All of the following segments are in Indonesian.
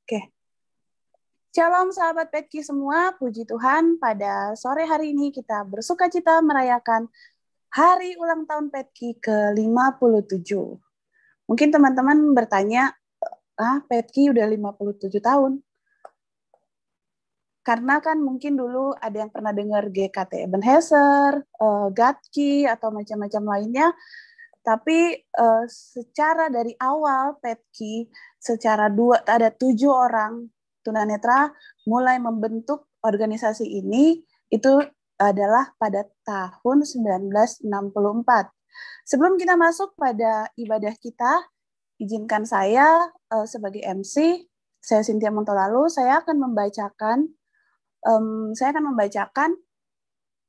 Oke, Shalom sahabat Petki semua, puji Tuhan pada sore hari ini kita bersukacita merayakan hari ulang tahun Petki ke-57. Mungkin teman-teman bertanya, Petki udah 57 tahun? Karena kan mungkin dulu ada yang pernah dengar GKT Ebenezer, Gatki, atau macam-macam lainnya, tapi secara dari awal Petki, secara ada 7 orang tunanetra mulai membentuk organisasi ini itu adalah pada tahun 1964. Sebelum kita masuk pada ibadah kita, izinkan saya sebagai MC, saya Cynthia Montolalu, saya akan membacakan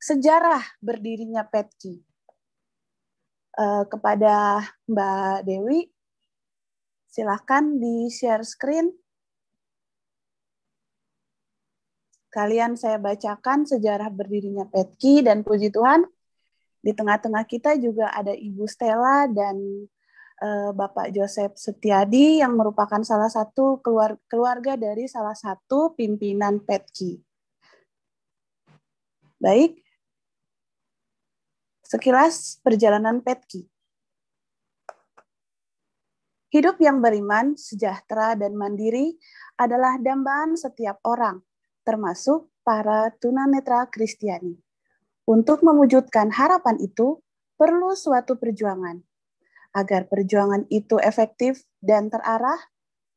sejarah berdirinya Petki. Kepada Mbak Dewi, silahkan di-share screen. Kalian saya bacakan sejarah berdirinya Petki, dan puji Tuhan, di tengah-tengah kita juga ada Ibu Stella dan Bapak Joseph Setiadi yang merupakan salah satu keluarga dari salah satu pimpinan Petki. Baik, sekilas perjalanan Petki. Hidup yang beriman, sejahtera, dan mandiri adalah dambaan setiap orang, termasuk para tunanetra Kristiani. Untuk mewujudkan harapan itu, perlu suatu perjuangan. Agar perjuangan itu efektif dan terarah,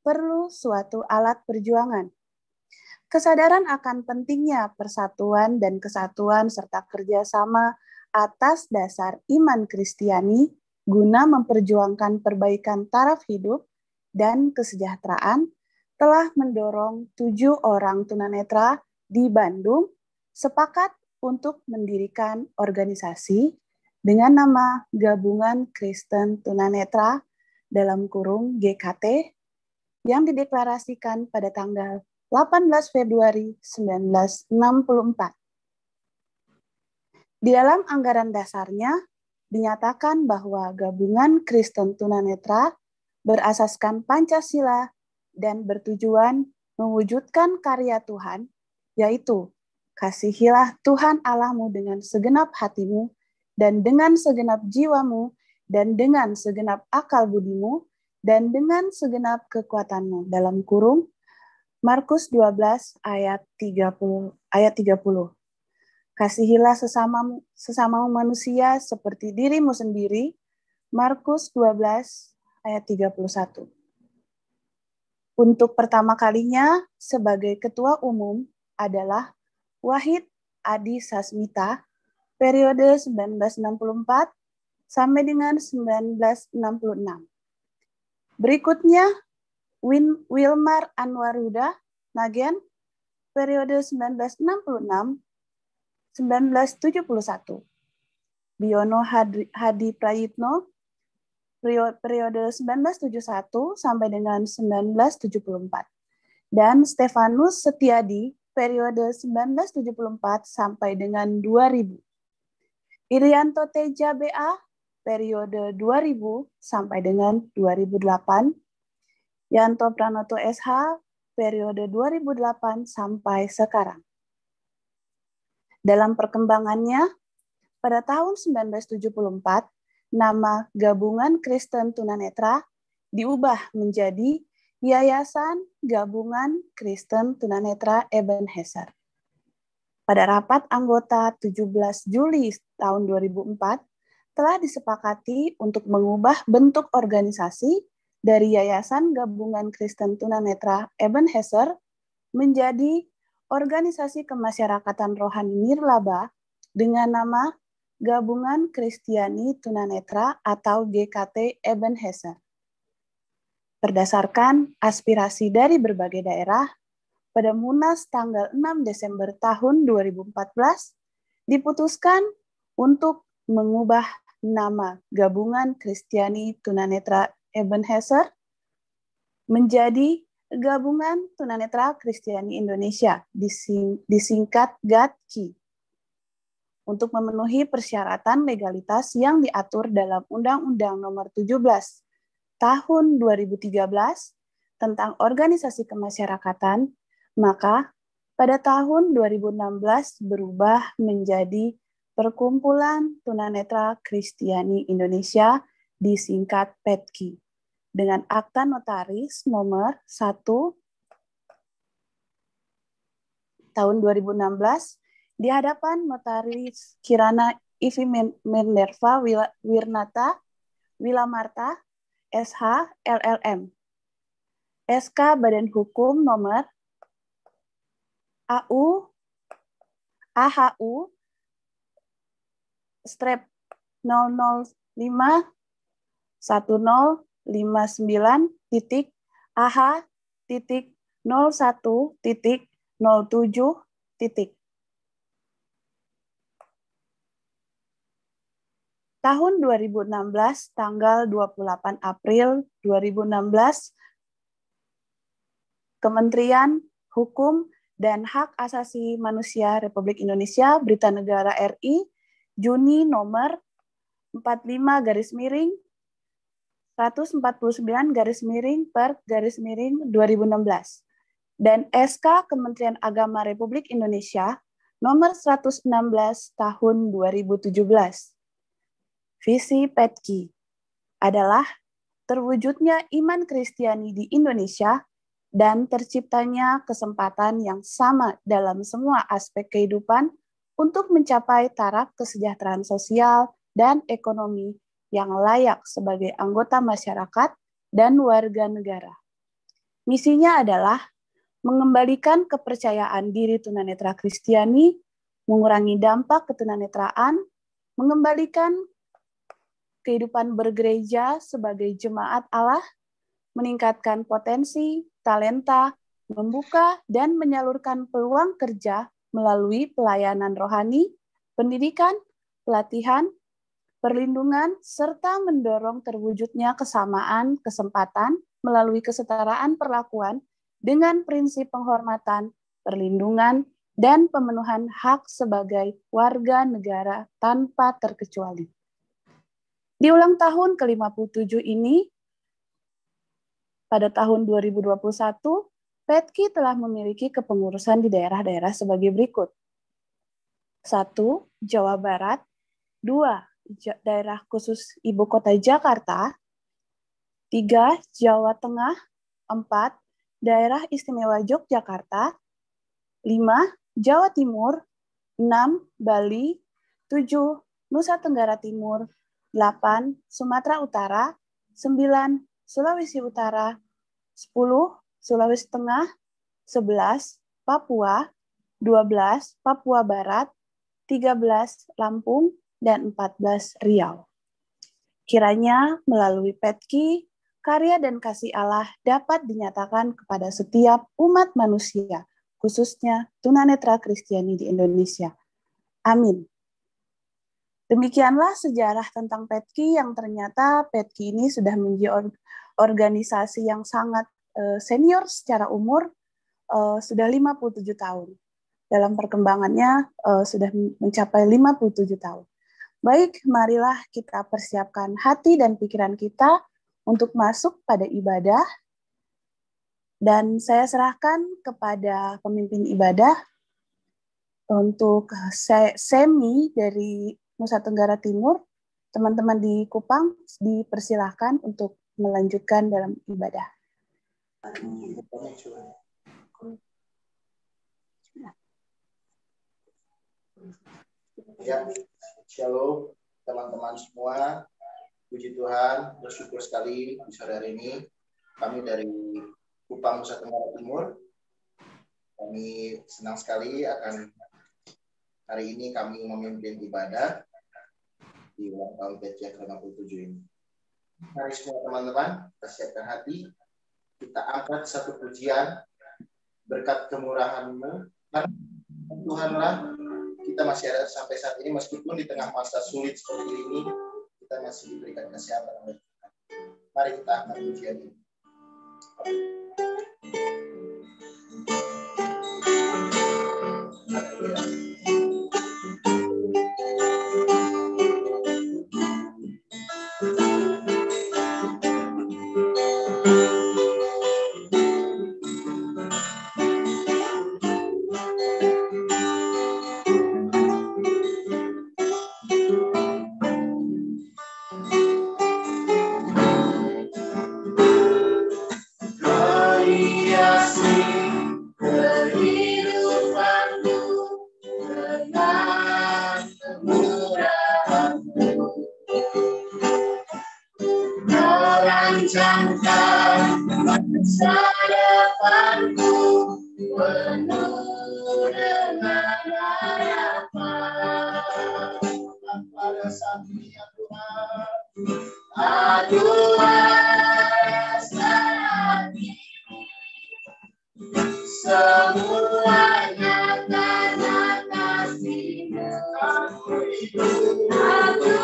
perlu suatu alat perjuangan. Kesadaran akan pentingnya persatuan dan kesatuan serta kerjasama atas dasar iman Kristiani guna memperjuangkan perbaikan taraf hidup dan kesejahteraan telah mendorong 7 orang tunanetra di Bandung sepakat untuk mendirikan organisasi dengan nama Gabungan Kristen Tunanetra dalam kurung GKT yang dideklarasikan pada tanggal 18 Februari 1964. Di dalam anggaran dasarnya dinyatakan bahwa Gabungan Kristen Tunanetra berasaskan Pancasila dan bertujuan mewujudkan karya Tuhan, yaitu kasihilah Tuhan Allahmu dengan segenap hatimu dan dengan segenap jiwamu dan dengan segenap akal budimu dan dengan segenap kekuatanmu, dalam kurung Markus 12 ayat 30. Kasihilah sesamamu manusia seperti dirimu sendiri. Markus 12 ayat 31. Untuk pertama kalinya sebagai ketua umum adalah Wahid Adi Sasmita, periode 1964 sampai dengan 1966. Berikutnya Wilmar Anwaruda Nagen, periode 1966-1971. Biono Hadi Prayitno, periode 1971 sampai dengan 1974. Dan Stefanus Setiadi, periode 1974 sampai dengan 2000. Irianto Teja BA, periode 2000 sampai dengan 2008. Yanto Pranoto SH, periode 2008 sampai sekarang. Dalam perkembangannya, pada tahun 1974, nama Gabungan Kristen Tunanetra diubah menjadi Yayasan Gabungan Kristen Tunanetra Ebenezer. Pada rapat anggota 17 Juli tahun 2004, telah disepakati untuk mengubah bentuk organisasi dari Yayasan Gabungan Kristen Tunanetra Ebenezer menjadi Organisasi Kemasyarakatan Rohani Nirlaba dengan nama Gabungan Kristiani Tunanetra atau GKT Ebenezer. Berdasarkan aspirasi dari berbagai daerah, pada Munas tanggal 6 Desember tahun 2014 diputuskan untuk mengubah nama Gabungan Kristiani Tunanetra Ebenezer menjadi Gabungan Tunanetra Kristiani Indonesia, disingkat GATKI, untuk memenuhi persyaratan legalitas yang diatur dalam Undang-Undang Nomor 17 Tahun 2013 tentang organisasi kemasyarakatan, maka pada tahun 2016 berubah menjadi Perkumpulan Tunanetra Kristiani Indonesia, disingkat PETKI, dengan akta notaris nomor 1 tahun 2016 di hadapan Notaris Kirana Ivi Minerva Wirnata Wilamarta SH LLM. SK Badan Hukum nomor AHU strap 005-10-AH-01.07. Tahun 2016, tanggal 28 April 2016, Kementerian Hukum dan Hak Asasi Manusia Republik Indonesia, Berita Negara RI, Juni nomor 45/149/2016 dan SK Kementerian Agama Republik Indonesia nomor 116 tahun 2017. Visi PETKI adalah terwujudnya iman Kristiani di Indonesia dan terciptanya kesempatan yang sama dalam semua aspek kehidupan untuk mencapai taraf kesejahteraan sosial dan ekonomi yang layak sebagai anggota masyarakat dan warga negara. Misinya adalah mengembalikan kepercayaan diri tunanetra Kristiani, mengurangi dampak ketunanetraan, mengembalikan kehidupan bergereja sebagai jemaat Allah, meningkatkan potensi, talenta, membuka dan menyalurkan peluang kerja melalui pelayanan rohani, pendidikan, pelatihan, perlindungan, serta mendorong terwujudnya kesamaan kesempatan melalui kesetaraan perlakuan dengan prinsip penghormatan, perlindungan, dan pemenuhan hak sebagai warga negara tanpa terkecuali. Di ulang tahun ke-57 ini, pada tahun 2021, PETKI telah memiliki kepengurusan di daerah-daerah sebagai berikut. 1. Jawa Barat. 2. Daerah khusus Ibu Kota Jakarta. 3. Jawa Tengah. 4. Daerah Istimewa Yogyakarta. 5. Jawa Timur. 6. Bali. 7. Nusa Tenggara Timur. 8. Sumatera Utara. 9. Sulawesi Utara. 10. Sulawesi Tengah. 11. Papua. 12. Papua Barat. 13. Lampung. Dan 14. Riau. Kiranya melalui PETKI, karya dan kasih Allah dapat dinyatakan kepada setiap umat manusia, khususnya tunanetra Kristiani di Indonesia. Amin. Demikianlah sejarah tentang PETKI yang ternyata PETKI ini sudah menjadi organisasi yang sangat senior secara umur, sudah 57 tahun. Dalam perkembangannya sudah mencapai 57 tahun. Baik, marilah kita persiapkan hati dan pikiran kita untuk masuk pada ibadah. Dan saya serahkan kepada pemimpin ibadah untuk Semi dari Nusa Tenggara Timur. Teman-teman di Kupang dipersilahkan untuk melanjutkan dalam ibadah. Ya, shalom teman-teman semua. Puji Tuhan, bersyukur sekali di sore hari ini kami dari Kupang Nusa Tenggara Timur. Kami senang sekali akan hari ini kami memimpin ibadah di ulang tahun PETKI ke-57 ini. Mari semua teman-teman, persiapkan hati. Kita angkat satu pujian berkat kemurahan-Mu. Karena Tuhanlah kita masih ada sampai saat ini, meskipun di tengah masa sulit seperti ini, kita masih diberikan kesehatan oleh Tuhan. Mari kita angkat pujian ini. Haleluya. kehidupanku penuh dengan harapan. Pada saat ini ya Tuhan, Tuhan saat ini semuanya karena kasih-Mu. Aku hidup bagimu,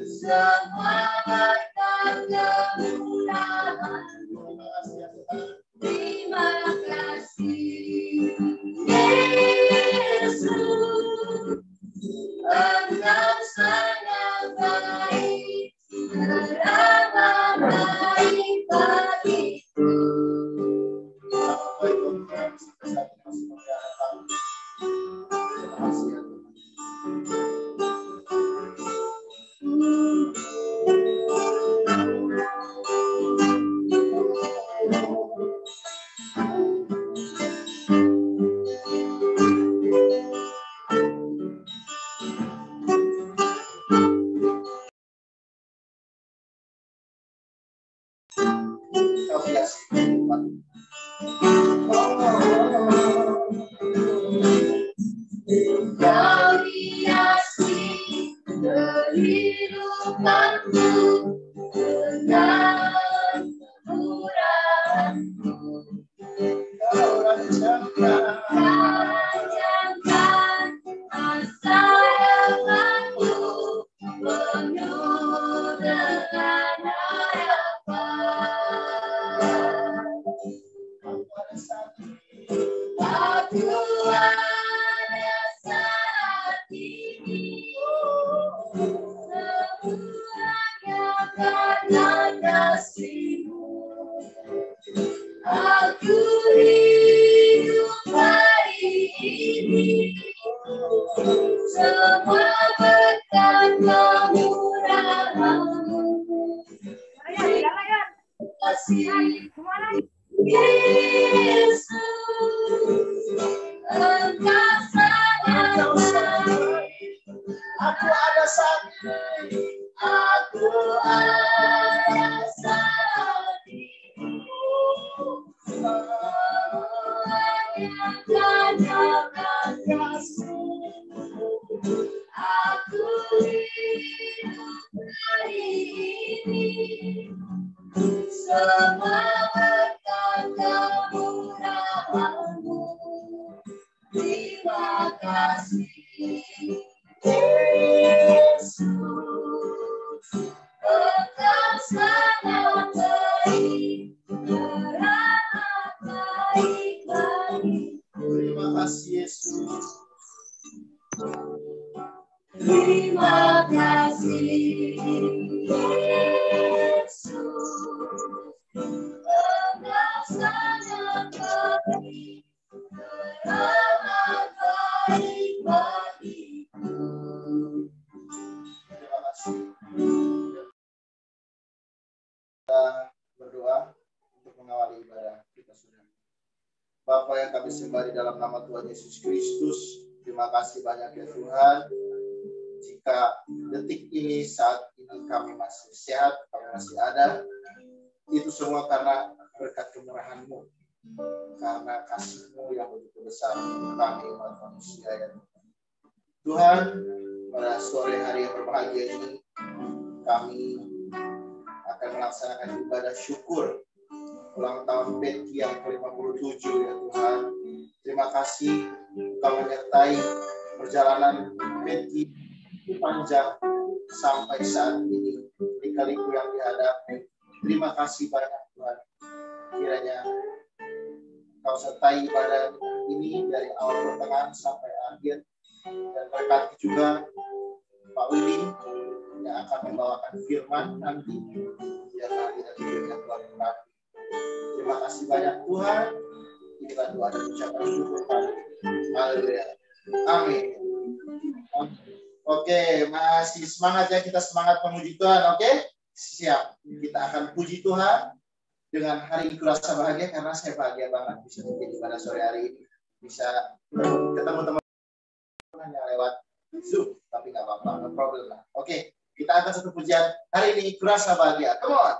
semua berkat kemurahan-Mu. Terima kasih Yesus, Engkau sangat baik, teramat baik bagiku. Kau hiasi kehidupanku dengan kemurahan-Mu. Kau Panjangkan masa depanku penuh dengan harapan. Aku ada saat ini semuanya karena kasih-Mu. Aku hidup hari ini semua berkat kemurahan-Mu. Kasih Yesus, Engkau sangat baik. Aku ada saat ini. Aku ada saat ini semuanya karena kasih-Mu. Aku hidup hari ini semua berkat kemurahan-Mu. Terima kasih Yesus, Engkau sangat baik, teramat baik bagiku. Terima kasih Yesus. Terima kasih Yesus, Engkau sangat baik, teramat baik bagiku. Terima kasih. Kita berdoa untuk mengawali ibadah kita sudah. Bapa yang kami sembah di dalam nama Tuhan Yesus Kristus, terima kasih banyak ya Tuhan. Jika detik ini, saat ini kami masih sehat, kami masih ada, itu semua karena berkat kemurahan-Mu, karena kasih-Mu yang begitu besar untuk kami umat manusia ya Tuhan. Pada sore hari yang berbahagia ini, kami akan melaksanakan ibadah syukur ulang tahun Petki yang ke-57 ya Tuhan. Terima kasih Engkau menyertai perjalanan Petki panjang sampai saat ini, lika-liku yang dihadapi. Terima kasih banyak Tuhan. Kiranya Engkau sertai ibadah ini dari awal pertengahan sampai akhir, dan berkati juga Pak Willy yang akan membawakan firman nanti. Biarlah kita hidupnya Tuhan berkati. Terima kasih banyak Tuhan. Inilah doa dan ucapan syukur kami. Haleluya. Amin. Oke, masih semangat ya, kita semangat memuji Tuhan. Oke, siap. Kita akan puji Tuhan dengan hari ini. Kurasa bahagia karena saya bahagia banget bisa menjadi pada sore hari ini, bisa ketemu teman-teman yang lewat Zoom, tapi nggak apa-apa, no problem lah. Oke, Kita angkat satu pujian hari ini, kurasa bahagia. Come on.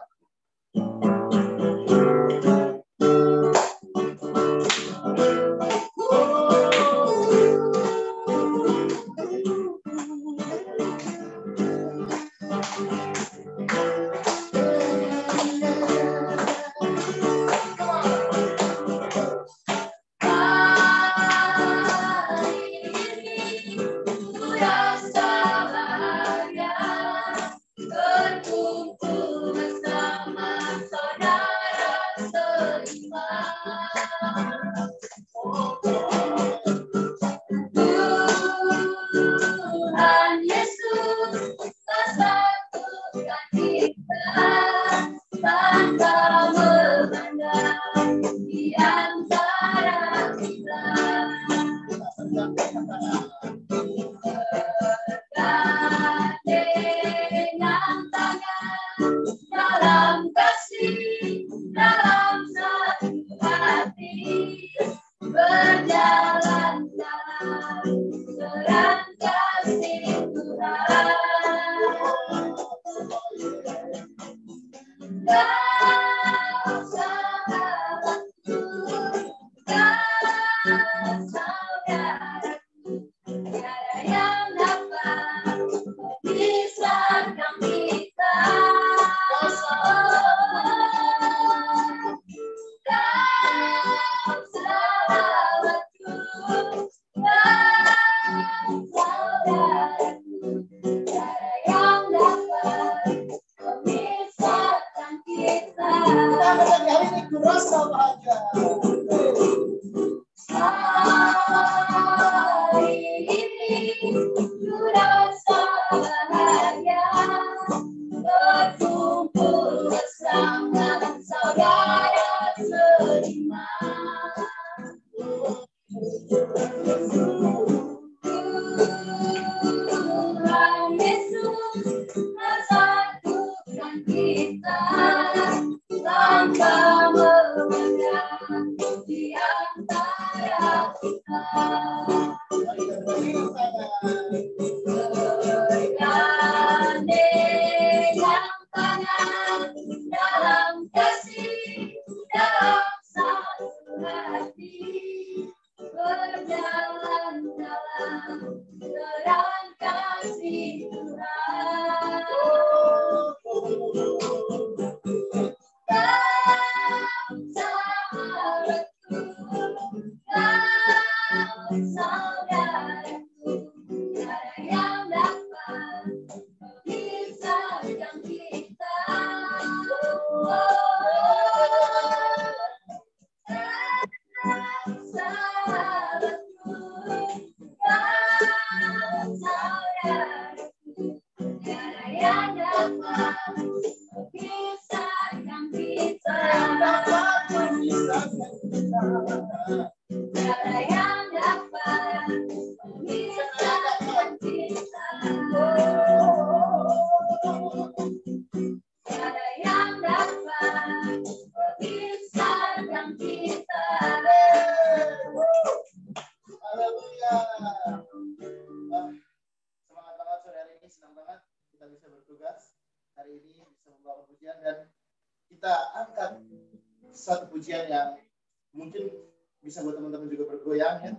Bisa buat teman-teman juga bergoyang ya.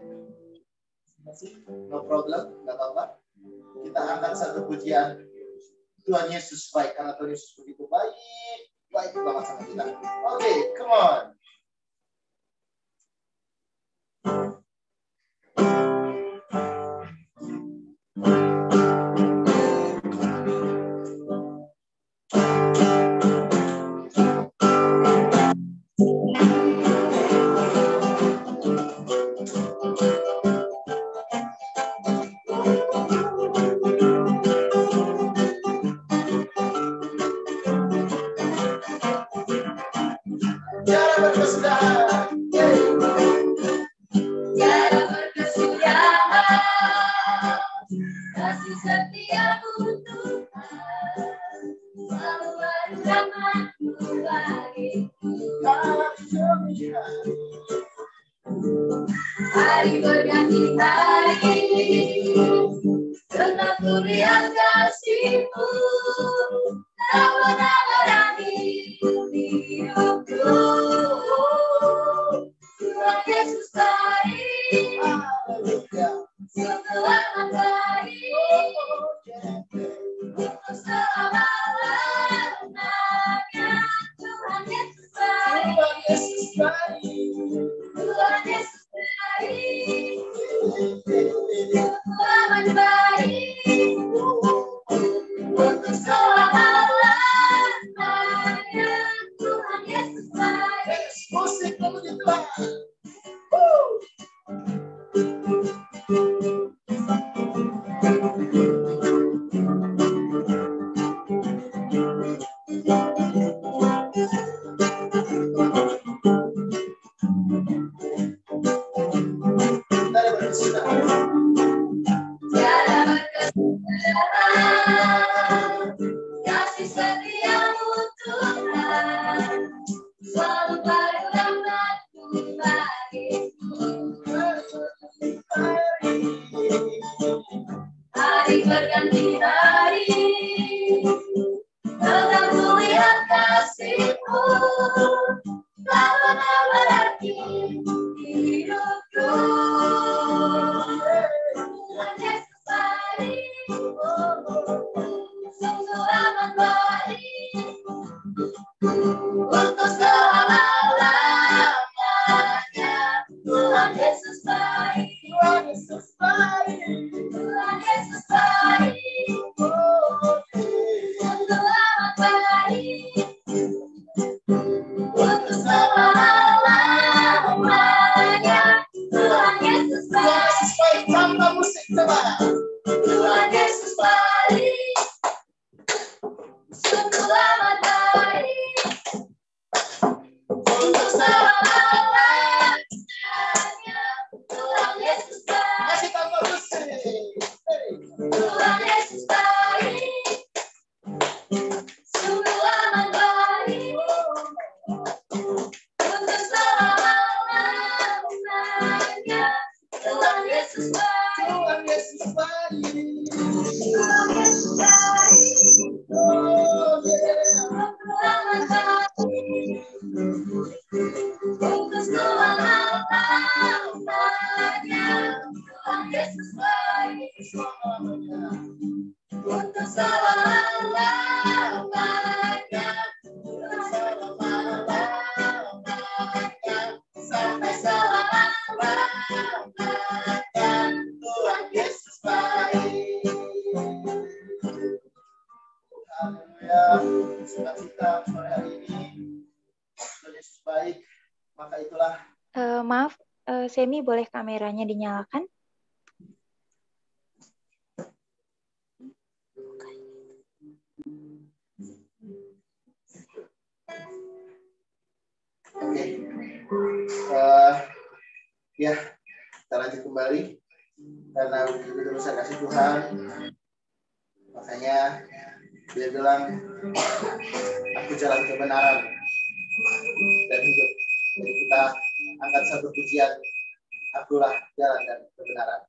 No problem, nggak apa-apa. Kita angkat satu pujian. Tuhan Yesus baik, karena Tuhan Yesus begitu baik banget sama kita. Oke, come on. Hari berganti hari, karena ku lihat kasih-Mu. tak pernah berhenti hidupku. Tuhan Yesus baik, sungguh amat baik, untuk selama-lamanya. Tuhan Yesus baik, Tuhan Yesus baik, sungguh amat baik, untuk selama-lamanya. Tuhan Yesus baik. Musik memuji Tuhan. Mari bersuka. Tiada berkesudahan, kasih setiamu Tuhan, selalu baru dan baru bagiku. Hari berganti hari, tetap melihat kasih-Mu, tak pernah berarti hidupku. Tuhan Yesus baik, sungguh amat baik, untuk selama-lamanya. Tuhan Yesus baik, Tuhan Yesus baik. Tuhan Yesus baik, sungguh amat baik, untuk selama-lamanya. Tuhan Yesus baik, Yesus baik. Tanpa musik coba. Tuhan Yesus baik, sungguh amat baik, untuk selama-lamanya. Tuhan Yesus baik, Masih tanpa musik. Hey. Tuhan Yesus baik, sungguh amat baik, untuk selama-lamanya. Tuhan Yesus baik, Tuhan Yesus baik. Tuhan Yesus baik, Oh, yeah. sungguh amat baik, untuk selama-lamanya. Tuhan Yesus baik, untuk selama-lamanya. Untuk selama-lamanya. Sampai selama-lamanya. Tuhan Yesus baik. Haleluya. Sukacita sore hari ini. Tuhan Yesus baik. Maka itulah. Maaf, Semi boleh kameranya dinyalakan? Oke. Ya, kita lanjut kembali. Karena begitu besar kasih Tuhan, makanya dia bilang, aku jalan kebenaran dan hidup. Jadi kita angkat satu pujian, akulah jalan dan kebenaran.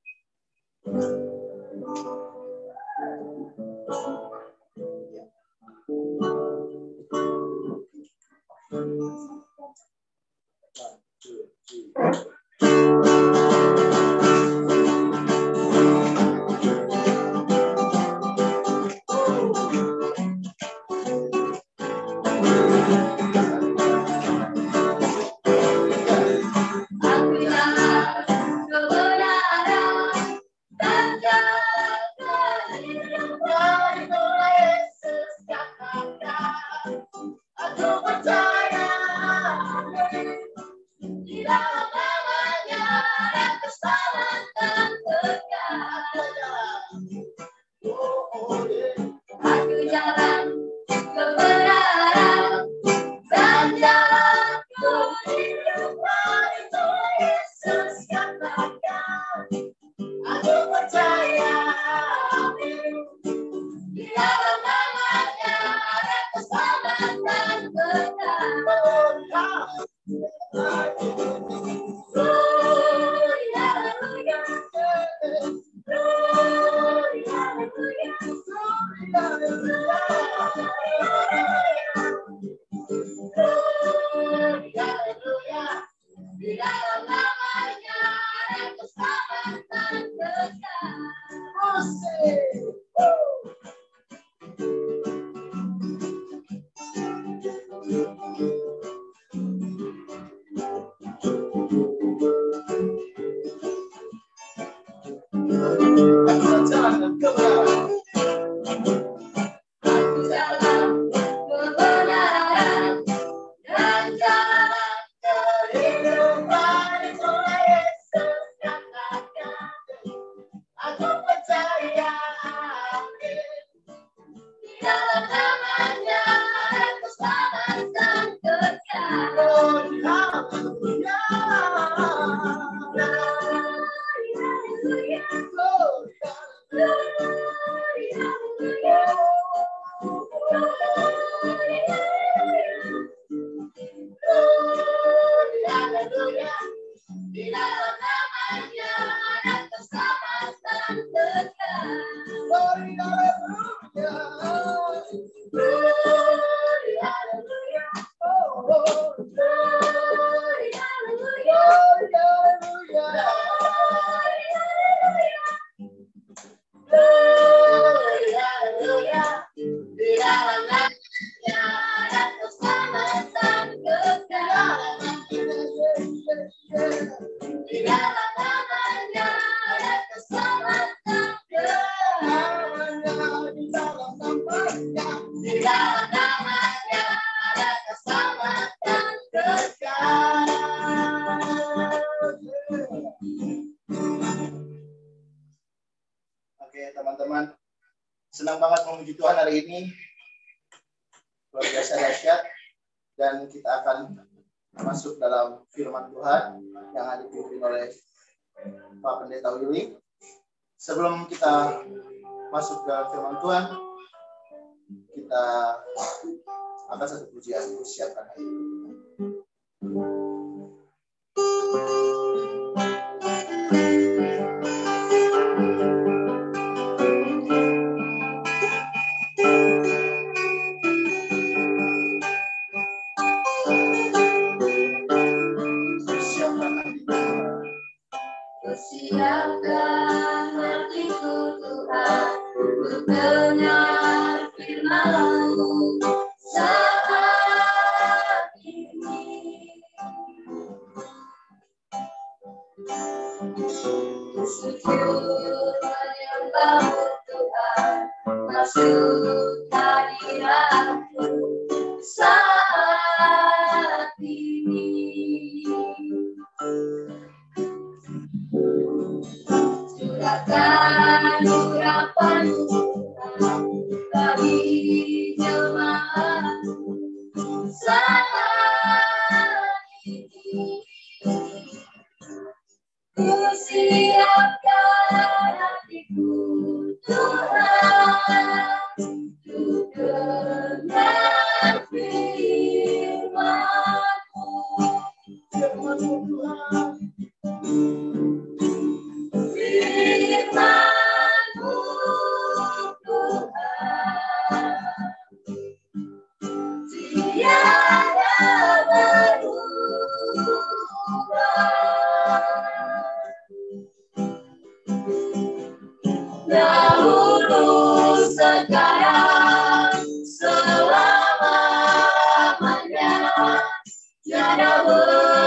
Jalan dan kebenaran. Aku dalam kebenaran dan jalan kehidupan itu Yesus katakan. Aku percaya di dalam namanya ada keselamatan kekal. Oh, haleluya. Haleluya. Oh, di dalam namanya ada keselamatan kekal. Glory, haleluya. Glory, haleluya. Glory, haleluya. Di dalam namanya ada keselamatan kekal. Di dalam namanya ada keselamatan kekal. Di dalam namanya ada keselamatan kekal. Oke, teman-teman. Senang banget memuji Tuhan hari ini. Luar biasa dahsyat. Dan kita akan masuk dalam firman Tuhan yang akan dipimpin oleh Pak Pendeta Willy. Sebelum kita masuk ke firman Tuhan, kita akan satu pujian siapkan hari ini. Siapkan hatiku Tuhan untuk dengar firman-Mu saat ini. Sujud menyembah-Mu Tuhan, masuk hadirat-Mu saat ini. Curahkan urapan-Mu bagi jemaat-Mu saat ini. Ku siapkan hatiku Tuhan untuk dengar firman-Mu. Firman-Mu Tuhan. Firman-Mu Tuhan, tiada berubah. Dahulu, sekarang, selama-lamanya, tiada berubah.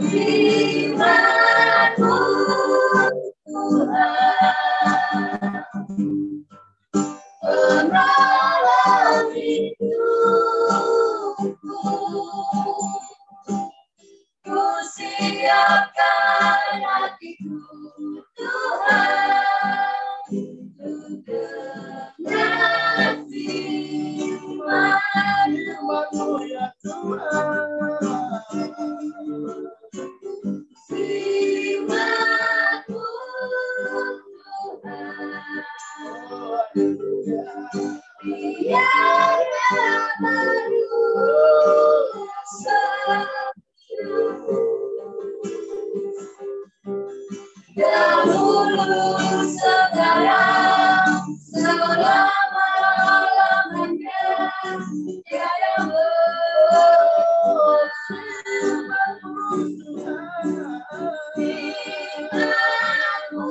Firman-Mu Tuhan, penolong hidupku. Ku siapkan hatiku Tuhan untuk dengar firman-Mu ya Tuhan. Firman-Mu Tuhan, tiada berubah. Dahulu, sekarang, selama-lamanya, tiada berubah. Firman-Mu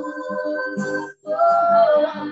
Tuhan,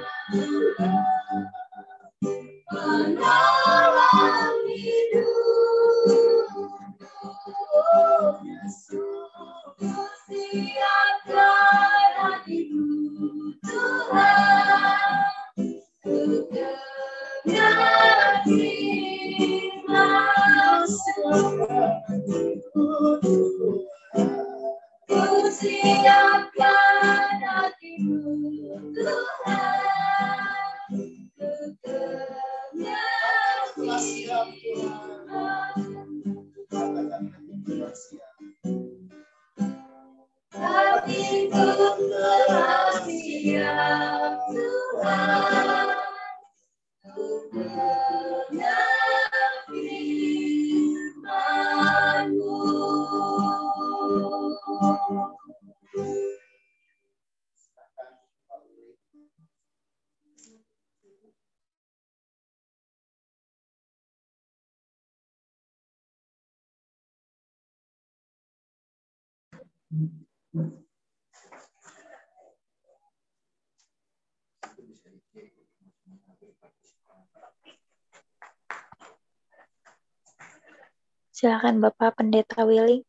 Silakan Bapak Pendeta Willy.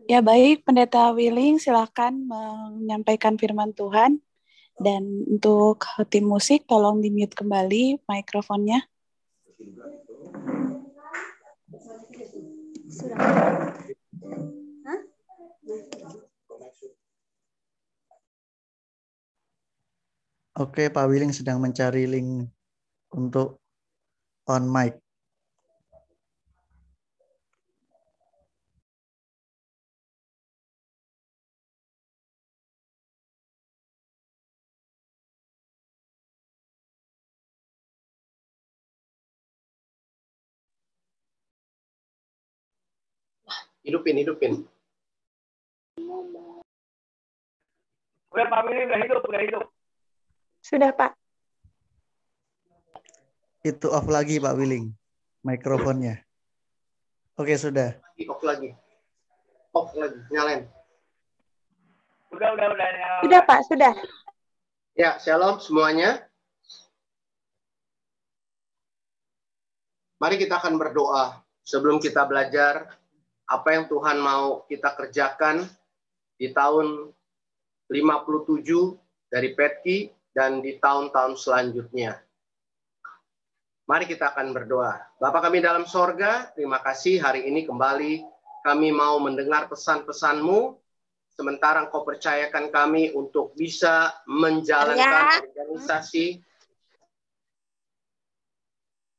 Ya baik, Pendeta Willing silakan menyampaikan firman Tuhan. Dan untuk tim musik tolong di-mute kembali mikrofonnya. Oke, Pak Willing sedang mencari link untuk on mic. Hidupin. Udah Pak Willy, udah hidup. Sudah, Pak. Itu off lagi Pak Willing, mikrofonnya. Oke, sudah. Off lagi, nyalain. Udah. Sudah, Pak, sudah. Ya, shalom semuanya. Mari kita akan berdoa sebelum kita belajar apa yang Tuhan mau kita kerjakan di tahun 57 dari Petki dan di tahun-tahun selanjutnya. Mari kita akan berdoa. Bapa kami dalam sorga, terima kasih hari ini kembali kami mau mendengar pesan-pesan-Mu, sementara Engkau percayakan kami untuk bisa menjalankan organisasi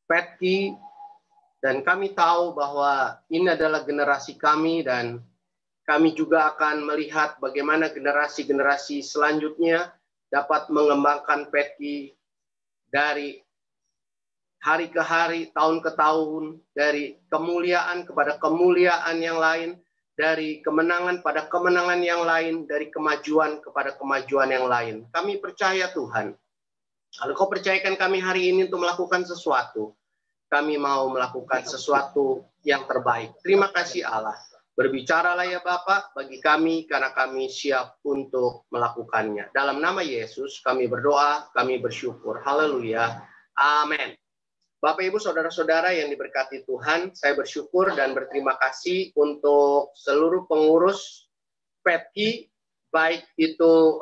Petki, dan kami tahu bahwa ini adalah generasi kami dan kami juga akan melihat bagaimana generasi-generasi selanjutnya dapat mengembangkan Petki dari hari ke hari, tahun ke tahun, dari kemuliaan kepada kemuliaan yang lain, dari kemenangan pada kemenangan yang lain, dari kemajuan kepada kemajuan yang lain. Kami percaya Tuhan, kalau Kau percayakan kami hari ini untuk melakukan sesuatu, kami mau melakukan sesuatu yang terbaik. Terima kasih Allah. Berbicaralah ya Bapak bagi kami, karena kami siap untuk melakukannya. Dalam nama Yesus kami berdoa, kami bersyukur. Haleluya. Amin. Bapak, Ibu, Saudara-saudara yang diberkati Tuhan, saya bersyukur dan berterima kasih untuk seluruh pengurus Petki, baik itu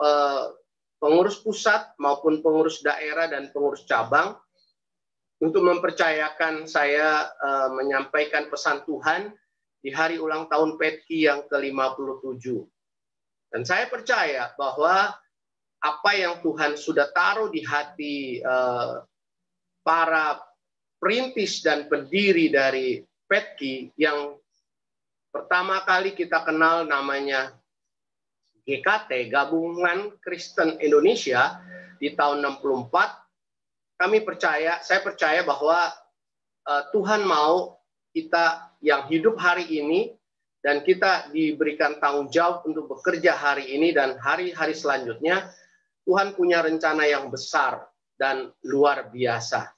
pengurus pusat maupun pengurus daerah dan pengurus cabang, untuk mempercayakan saya menyampaikan pesan Tuhan di hari ulang tahun Petki yang ke-57. Dan saya percaya bahwa apa yang Tuhan sudah taruh di hati para perintis dan pendiri dari Petki, yang pertama kali kita kenal namanya GKT, Gabungan Kristen Indonesia, di tahun 64, saya percaya bahwa Tuhan mau kita yang hidup hari ini dan kita diberikan tanggung jawab untuk bekerja hari ini dan hari-hari selanjutnya. Tuhan punya rencana yang besar dan luar biasa.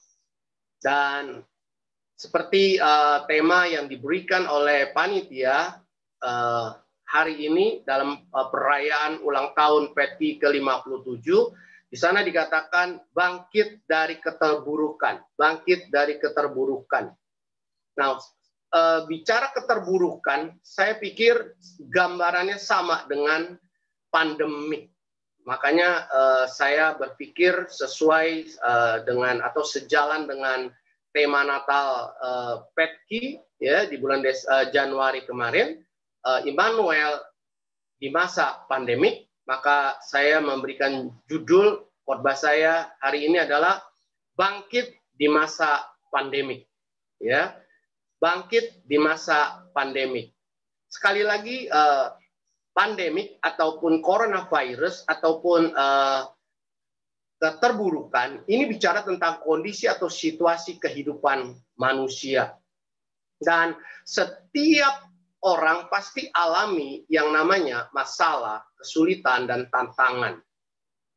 Dan seperti tema yang diberikan oleh panitia hari ini dalam perayaan ulang tahun Petki ke-57, di sana dikatakan bangkit dari keterburukan, bangkit dari keterburukan. Nah, bicara keterburukan, saya pikir gambarannya sama dengan pandemik. Makanya saya berpikir sesuai dengan atau sejalan dengan tema Natal Petki ya di bulan Januari kemarin, Immanuel di masa pandemik. Maka saya memberikan judul khotbah saya hari ini adalah bangkit di masa pandemik. Ya, bangkit di masa pandemik. Sekali lagi, pandemik ataupun coronavirus ataupun keterburukan ini bicara tentang kondisi atau situasi kehidupan manusia. Dan setiap orang pasti alami yang namanya masalah, kesulitan, dan tantangan.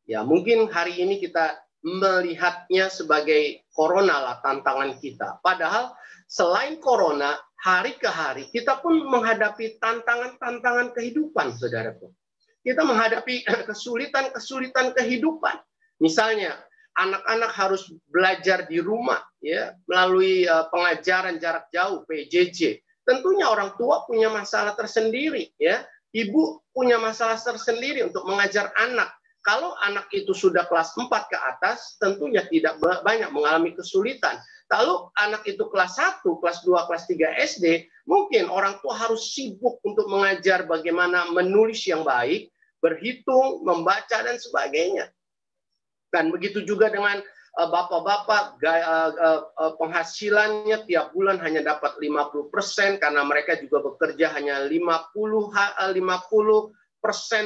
Ya, mungkin hari ini kita melihatnya sebagai corona lah tantangan kita. Padahal selain corona, hari ke hari kita pun menghadapi tantangan-tantangan kehidupan, saudaraku. Kita menghadapi kesulitan-kesulitan kehidupan. Misalnya, anak-anak harus belajar di rumah, ya, melalui pengajaran jarak jauh (PJJ). Tentunya orang tua punya masalah tersendiri, ya. Ibu punya masalah tersendiri untuk mengajar anak. Kalau anak itu sudah kelas 4 ke atas, tentunya tidak banyak mengalami kesulitan. Kalau anak itu kelas 1, kelas 2, kelas 3 SD, mungkin orang tua harus sibuk untuk mengajar bagaimana menulis yang baik, berhitung, membaca, dan sebagainya. Dan begitu juga dengan bapak-bapak, penghasilannya tiap bulan hanya dapat 50% karena mereka juga bekerja hanya 50%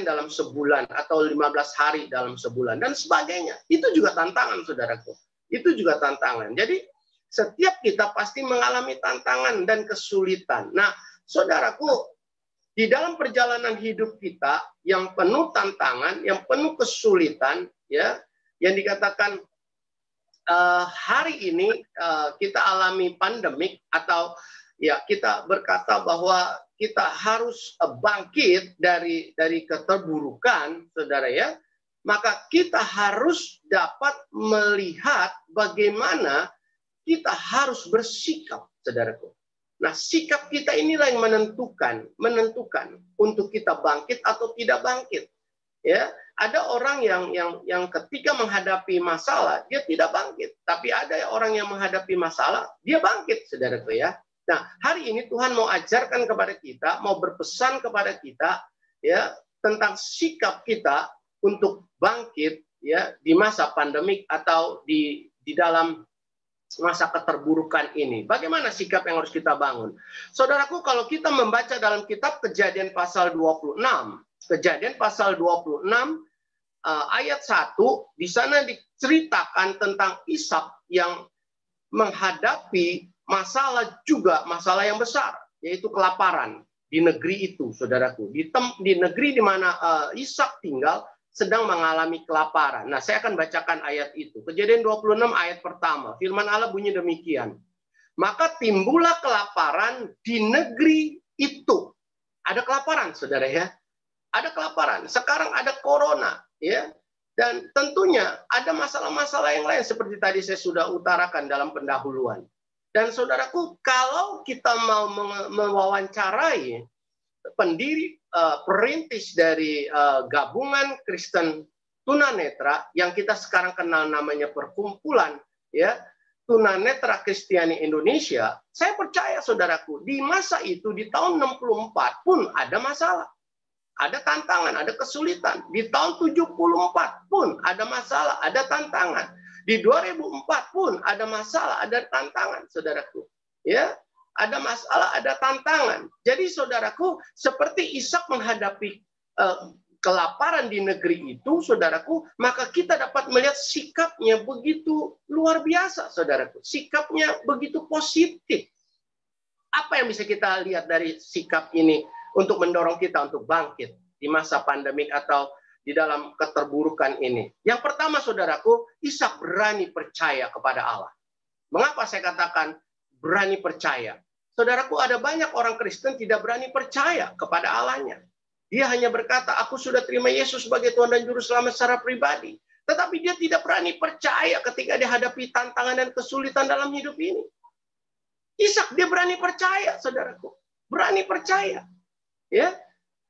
dalam sebulan atau 15 hari dalam sebulan dan sebagainya. Itu juga tantangan, saudaraku. Itu juga tantangan. Jadi setiap kita pasti mengalami tantangan dan kesulitan. Nah, saudaraku, di dalam perjalanan hidup kita yang penuh tantangan, yang penuh kesulitan, ya, yang dikatakan hari ini kita alami pandemik, atau ya kita berkata bahwa kita harus bangkit dari keterburukan, saudara, ya, maka kita harus dapat melihat bagaimana kita harus bersikap, saudaraku. Nah, sikap kita inilah yang menentukan untuk kita bangkit atau tidak bangkit. Ya, ada orang yang ketika menghadapi masalah dia tidak bangkit, tapi ada orang yang menghadapi masalah dia bangkit, saudaraku, ya. Nah, hari ini Tuhan mau ajarkan kepada kita, mau berpesan kepada kita, ya, tentang sikap kita untuk bangkit, ya, di masa pandemik atau di dalam masa keterburukan ini. Bagaimana sikap yang harus kita bangun? Saudaraku, kalau kita membaca dalam kitab Kejadian pasal 26, Kejadian pasal 26 ayat 1, di sana diceritakan tentang Ishak yang menghadapi masalah yang besar, yaitu kelaparan di negeri itu, saudaraku. Di negeri di mana Ishak tinggal sedang mengalami kelaparan. Nah, saya akan bacakan ayat itu. Kejadian 26 ayat pertama. Firman Allah bunyi demikian. Maka timbullah kelaparan di negeri itu. Ada kelaparan, saudara, ya. Ada kelaparan. Sekarang ada corona, ya. Dan tentunya ada masalah-masalah yang lain seperti tadi saya sudah utarakan dalam pendahuluan. Dan saudaraku, kalau kita mau mewawancarai pendiri perintis dari gabungan Kristen tunanetra yang kita sekarang kenal namanya perkumpulan, ya, Tunanetra Kristiani Indonesia, saya percaya, saudaraku, di masa itu di tahun 64 pun ada masalah. Ada tantangan, ada kesulitan. Di tahun 74 pun ada masalah, ada tantangan. Di 2004 pun ada masalah, ada tantangan, saudaraku. Ya, ada masalah, ada tantangan. Jadi, saudaraku, seperti Ishak menghadapi kelaparan di negeri itu, saudaraku, maka kita dapat melihat sikapnya begitu luar biasa, saudaraku. Sikapnya begitu positif. Apa yang bisa kita lihat dari sikap ini untuk mendorong kita untuk bangkit di masa pandemik atau di dalam keterburukan ini? Yang pertama, saudaraku, Ishak berani percaya kepada Allah. Mengapa saya katakan berani percaya? Saudaraku, ada banyak orang Kristen tidak berani percaya kepada Allahnya. Dia hanya berkata, aku sudah terima Yesus sebagai Tuhan dan Juru Selamat secara pribadi. Tetapi dia tidak berani percaya ketika dia hadapi tantangan dan kesulitan dalam hidup ini. Ishak, dia berani percaya, saudaraku. Berani percaya. Ya,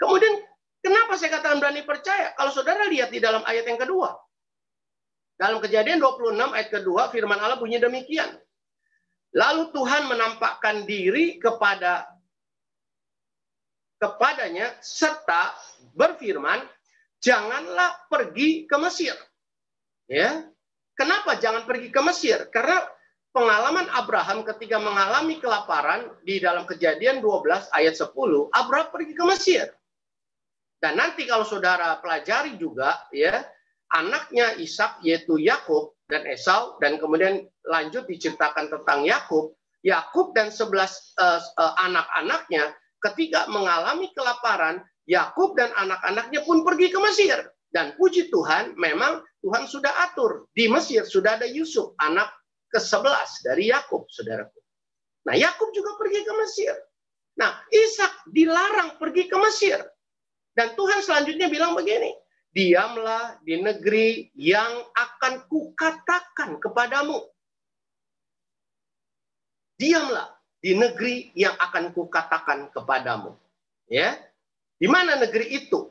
kemudian kenapa saya katakan berani percaya? Kalau saudara lihat di dalam ayat yang kedua, dalam Kejadian 26 ayat kedua, firman Allah bunyi demikian. Lalu Tuhan menampakkan diri kepadanya serta berfirman, janganlah pergi ke Mesir. Ya, kenapa jangan pergi ke Mesir? Karena pengalaman Abraham ketika mengalami kelaparan di dalam Kejadian 12 ayat 10, Abraham pergi ke Mesir. Dan nanti kalau saudara pelajari juga, ya, anaknya Ishak yaitu Yakub dan Esau, dan kemudian lanjut diceritakan tentang Yakub dan 11 anak-anaknya ketika mengalami kelaparan, Yakub dan anak-anaknya pun pergi ke Mesir. Dan puji Tuhan, memang Tuhan sudah atur. Di Mesir sudah ada Yusuf, anak ke-11 dari Yakub, saudaraku. Nah, Yakub juga pergi ke Mesir. Nah, Ishak dilarang pergi ke Mesir. Dan Tuhan selanjutnya bilang begini, diamlah di negeri yang akan kukatakan kepadamu. Diamlah di negeri yang akan kukatakan kepadamu. Ya, di mana negeri itu?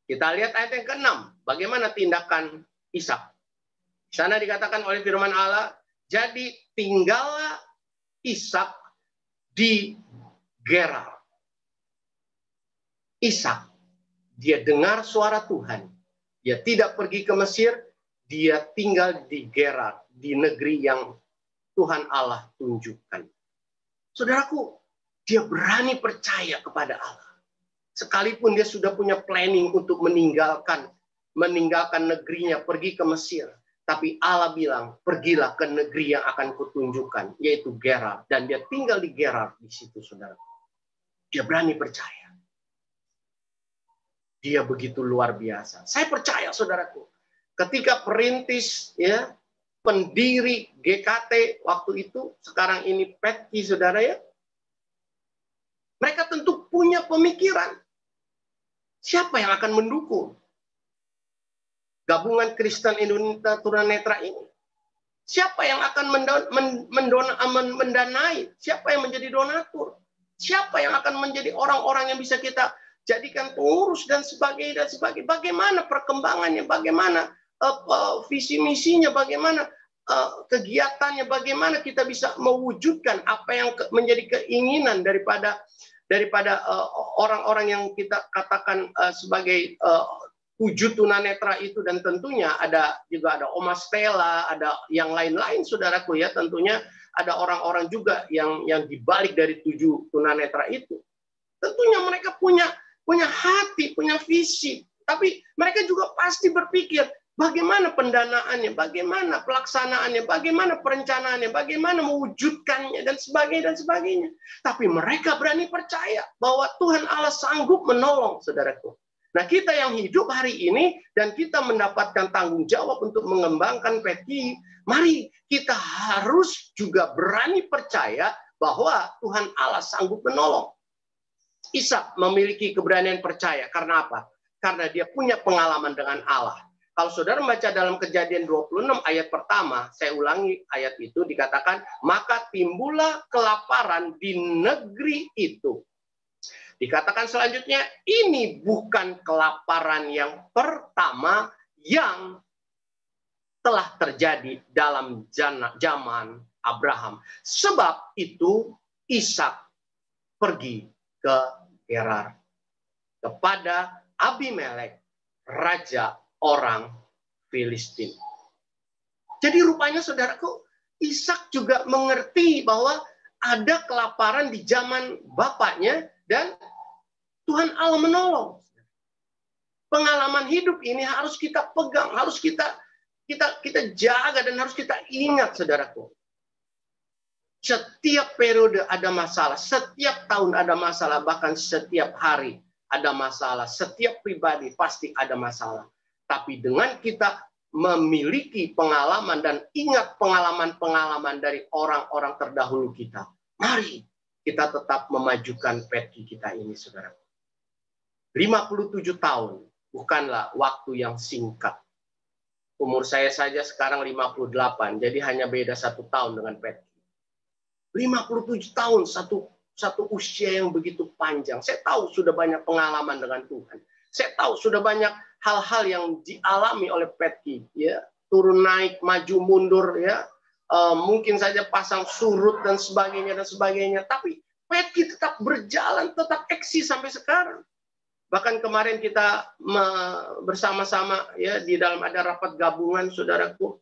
Kita lihat ayat yang ke-6. Bagaimana tindakan Ishak? Di sana dikatakan oleh firman Allah, jadi tinggallah Ishak di Gerar. Ishak, dia dengar suara Tuhan. Dia tidak pergi ke Mesir, dia tinggal di Gerar, di negeri yang Tuhan Allah tunjukkan. Saudaraku, dia berani percaya kepada Allah. Sekalipun dia sudah punya planning untuk meninggalkan negerinya, pergi ke Mesir. Tapi Allah bilang, pergilah ke negeri yang akan kutunjukkan, yaitu Gerar. Dan dia tinggal di Gerar di situ, saudara. Dia berani percaya. Dia begitu luar biasa. Saya percaya, saudaraku. Ketika perintis, ya, pendiri GKT waktu itu, sekarang ini Petki, saudara ya. Mereka tentu punya pemikiran. Siapa yang akan mendukung gabungan Kristen Indonesia Tunanetra ini? Siapa yang akan mendanai? Siapa yang menjadi donatur? Siapa yang akan menjadi orang-orang yang bisa kita jadikan pengurus dan sebagainya dan sebagainya? Bagaimana perkembangannya? Bagaimana visi misinya? Bagaimana kegiatannya? Bagaimana kita bisa mewujudkan apa yang menjadi keinginan daripada orang-orang yang kita katakan sebagai 7 tunanetra itu, dan tentunya juga ada Oma Stella, ada yang lain-lain, saudaraku ya, tentunya ada orang-orang juga yang dibalik dari 7 tunanetra itu. Tentunya mereka punya hati, punya visi, tapi mereka juga pasti berpikir bagaimana pendanaannya, bagaimana pelaksanaannya, bagaimana perencanaannya, bagaimana mewujudkannya, dan sebagainya. Tapi mereka berani percaya bahwa Tuhan Allah sanggup menolong, saudaraku. Nah, kita yang hidup hari ini dan kita mendapatkan tanggung jawab untuk mengembangkan Petki, mari kita harus juga berani percaya bahwa Tuhan Allah sanggup menolong. Ishak memiliki keberanian percaya. Karena apa? Karena dia punya pengalaman dengan Allah. Kalau saudara membaca dalam Kejadian 26 ayat pertama, saya ulangi ayat itu, dikatakan, maka timbullah kelaparan di negeri itu. Dikatakan selanjutnya, ini bukan kelaparan yang pertama yang telah terjadi dalam zaman Abraham. Sebab itu Ishak pergi ke Gerar kepada Abimelek, raja orang Filistin. Jadi rupanya, saudaraku, Ishak juga mengerti bahwa ada kelaparan di zaman bapaknya dan Tuhan Allah menolong. Pengalaman hidup ini harus kita pegang, harus kita jaga dan harus kita ingat, saudaraku. Setiap periode ada masalah, setiap tahun ada masalah, bahkan setiap hari ada masalah, setiap pribadi pasti ada masalah. Tapi dengan kita memiliki pengalaman dan ingat pengalaman-pengalaman dari orang-orang terdahulu kita, mari kita tetap memajukan Petki kita ini, saudara. 57 tahun bukanlah waktu yang singkat. Umur saya saja sekarang 58, jadi hanya beda 1 tahun dengan Petki. 57 tahun, satu usia yang begitu panjang. Saya tahu sudah banyak pengalaman dengan Tuhan. Saya tahu sudah banyak hal-hal yang dialami oleh Petki, ya, turun naik, maju mundur, ya, mungkin saja pasang surut dan sebagainya. Tapi Petki tetap berjalan, tetap eksis sampai sekarang. Bahkan kemarin kita bersama-sama, ya, di dalam ada rapat gabungan, saudaraku,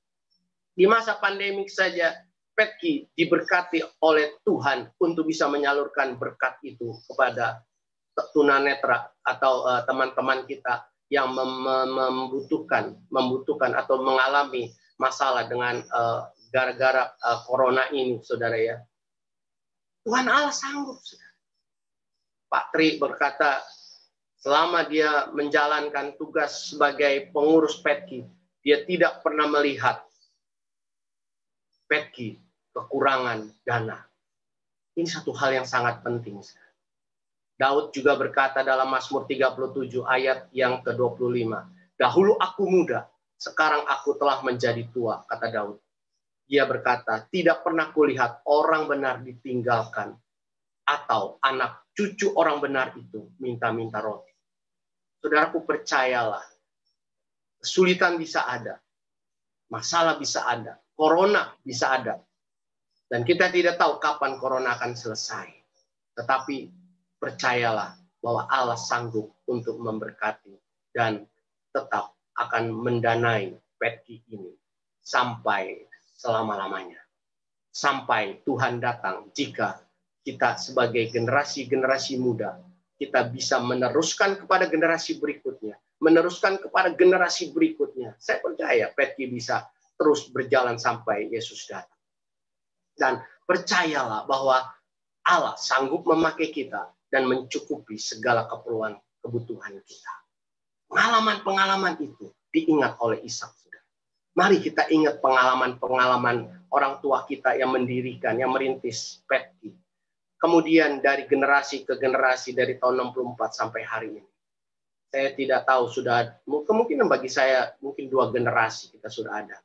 di masa pandemik saja Petki diberkati oleh Tuhan untuk bisa menyalurkan berkat itu kepada tunanetra atau teman-teman kita yang membutuhkan atau mengalami masalah dengan gara-gara corona ini, saudara ya. Tuhan Allah sanggup, saudara. Pak Tri berkata, selama dia menjalankan tugas sebagai pengurus Petki, dia tidak pernah melihat Petki kekurangan dana. Ini satu hal yang sangat penting. Daud juga berkata dalam Mazmur 37 ayat yang ke-25. Dahulu aku muda, sekarang aku telah menjadi tua, kata Daud. Dia berkata, tidak pernah kulihat orang benar ditinggalkan, atau anak cucu orang benar itu minta-minta roti. Saudaraku, percayalah, kesulitan bisa ada, masalah bisa ada, corona bisa ada. Dan kita tidak tahu kapan corona akan selesai. Tetapi percayalah bahwa Allah sanggup untuk memberkati dan tetap akan mendanai Petki ini sampai selama-lamanya. Sampai Tuhan datang, jika kita sebagai generasi-generasi muda, kita bisa meneruskan kepada generasi berikutnya, meneruskan kepada generasi berikutnya. Saya percaya Petki bisa terus berjalan sampai Yesus datang. Dan percayalah bahwa Allah sanggup memakai kita dan mencukupi segala keperluan kebutuhan kita. Pengalaman-pengalaman itu diingat oleh Ishak. Mari kita ingat pengalaman-pengalaman orang tua kita yang mendirikan, yang merintis Petki. Kemudian dari generasi ke generasi, dari tahun 64 sampai hari ini. Saya tidak tahu, sudah kemungkinan bagi saya mungkin 2 generasi kita sudah ada.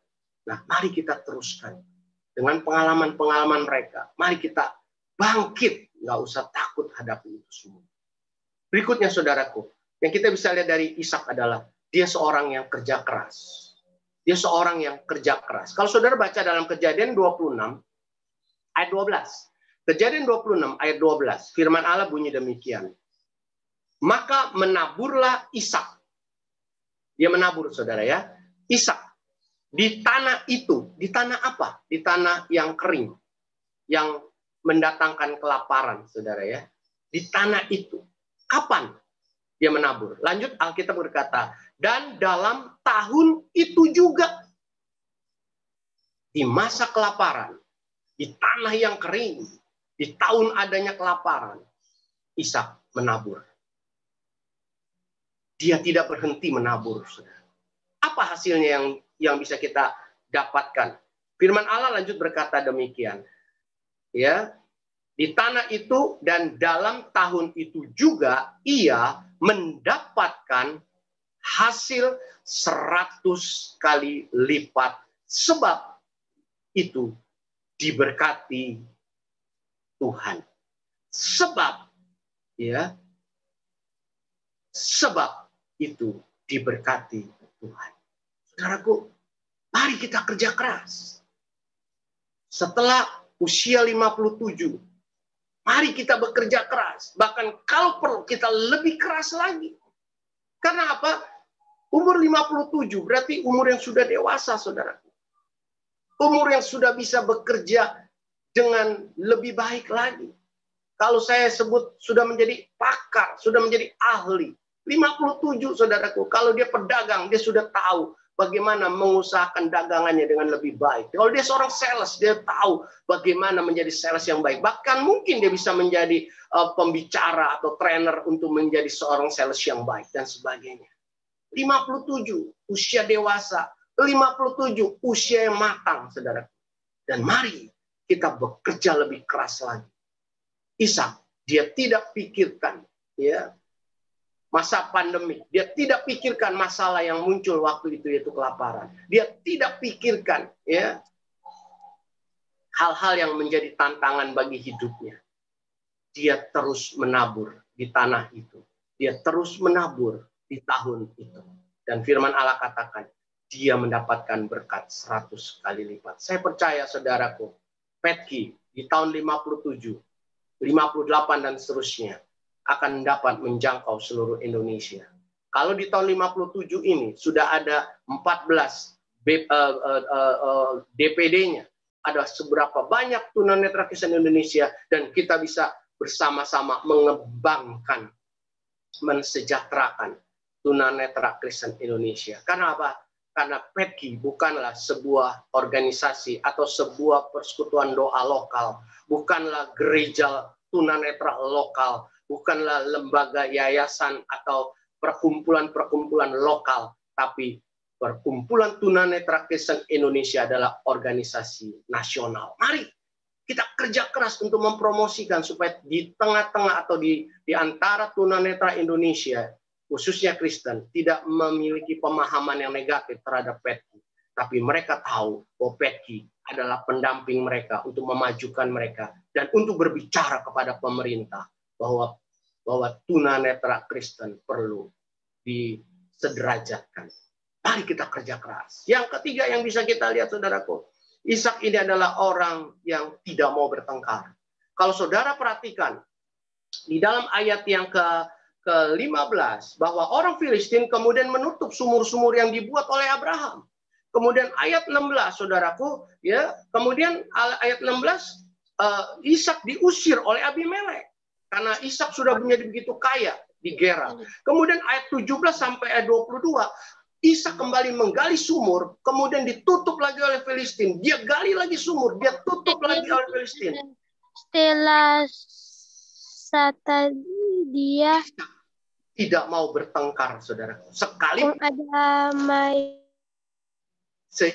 Nah, mari kita teruskan dengan pengalaman-pengalaman mereka. Mari kita bangkit, nggak usah takut hadapi itu semua. Berikutnya saudaraku, yang kita bisa lihat dari Ishak adalah dia seorang yang kerja keras. Dia seorang yang kerja keras. Kalau saudara baca dalam Kejadian 26 ayat 12. Kejadian 26 ayat 12, firman Allah bunyi demikian. Maka menaburlah Ishak. Dia menabur, saudara ya. Ishak di tanah itu, di tanah apa? Di tanah yang kering, yang mendatangkan kelaparan, saudara ya. Di tanah itu. Kapan dia menabur? Lanjut, Alkitab berkata, dan dalam tahun itu juga, di masa kelaparan, di tanah yang kering, di tahun adanya kelaparan, Ishak menabur. Dia tidak berhenti menabur, saudara. Apa hasilnya yang bisa kita dapatkan? Firman Allah lanjut berkata demikian. Ya, di tanah itu dan dalam tahun itu juga ia mendapatkan hasil 100 kali lipat, sebab itu diberkati Tuhan. Sebab itu diberkati Tuhan. Saudaraku, mari kita kerja keras. Setelah usia 57, mari kita bekerja keras. Bahkan kalau perlu kita lebih keras lagi. Karena apa? Umur 57 berarti umur yang sudah dewasa, saudaraku. Umur yang sudah bisa bekerja dengan lebih baik lagi. Kalau saya sebut sudah menjadi pakar, sudah menjadi ahli. 57, saudaraku. Kalau dia pedagang, dia sudah tahu bagaimana mengusahakan dagangannya dengan lebih baik. Kalau dia seorang sales, dia tahu bagaimana menjadi sales yang baik. Bahkan mungkin dia bisa menjadi pembicara atau trainer untuk menjadi seorang sales yang baik dan sebagainya. 57, usia dewasa. 57, usia yang matang, saudara. Dan mari kita bekerja lebih keras lagi. Ishak, dia tidak pikirkan masa pandemi. Dia tidak pikirkan masalah yang muncul waktu itu, yaitu kelaparan. Dia tidak pikirkan hal-hal yang menjadi tantangan bagi hidupnya. Dia terus menabur di tanah itu. Dia terus menabur di tahun itu. Dan firman Allah katakan, dia mendapatkan berkat 100 kali lipat. Saya percaya, saudaraku, Petki di tahun 57, 58 dan seterusnya akan dapat menjangkau seluruh Indonesia. Kalau di tahun 57 ini sudah ada 14 DPD-nya, ada seberapa banyak tunanetra Kristen Indonesia, dan kita bisa bersama-sama mengembangkan, mensejahterakan tunanetra Kristen Indonesia. Karena apa? Karena Petki bukanlah sebuah organisasi atau sebuah persekutuan doa lokal, bukanlah gereja tunanetra lokal, bukanlah lembaga yayasan atau perkumpulan-perkumpulan lokal, tapi Perkumpulan Tunanetra Kristen Indonesia adalah organisasi nasional. Mari kita kerja keras untuk mempromosikan supaya di tengah-tengah atau di antara tunanetra Indonesia, khususnya Kristen, tidak memiliki pemahaman yang negatif terhadap PETKI. Tapi mereka tahu bahwa PETKI adalah pendamping mereka untuk memajukan mereka dan untuk berbicara kepada pemerintah bahwa tunanetra Kristen perlu disederajatkan. Mari kita kerja keras. Yang ketiga yang bisa kita lihat, saudaraku, Ishak ini adalah orang yang tidak mau bertengkar. Kalau saudara perhatikan, di dalam ayat yang ke-15, bahwa orang Filistin kemudian menutup sumur-sumur yang dibuat oleh Abraham. Kemudian ayat 16, saudaraku, ya, kemudian ayat 16, Ishak diusir oleh Abimelek. Karena Ishak sudah menjadi begitu kaya di Gerar. Kemudian ayat 17 sampai ayat 22, Ishak kembali menggali sumur, kemudian ditutup lagi oleh Filistin. Dia gali lagi sumur, dia tutup lagi oleh Filistin. Setelah dia tidak mau bertengkar, saudara. Sekali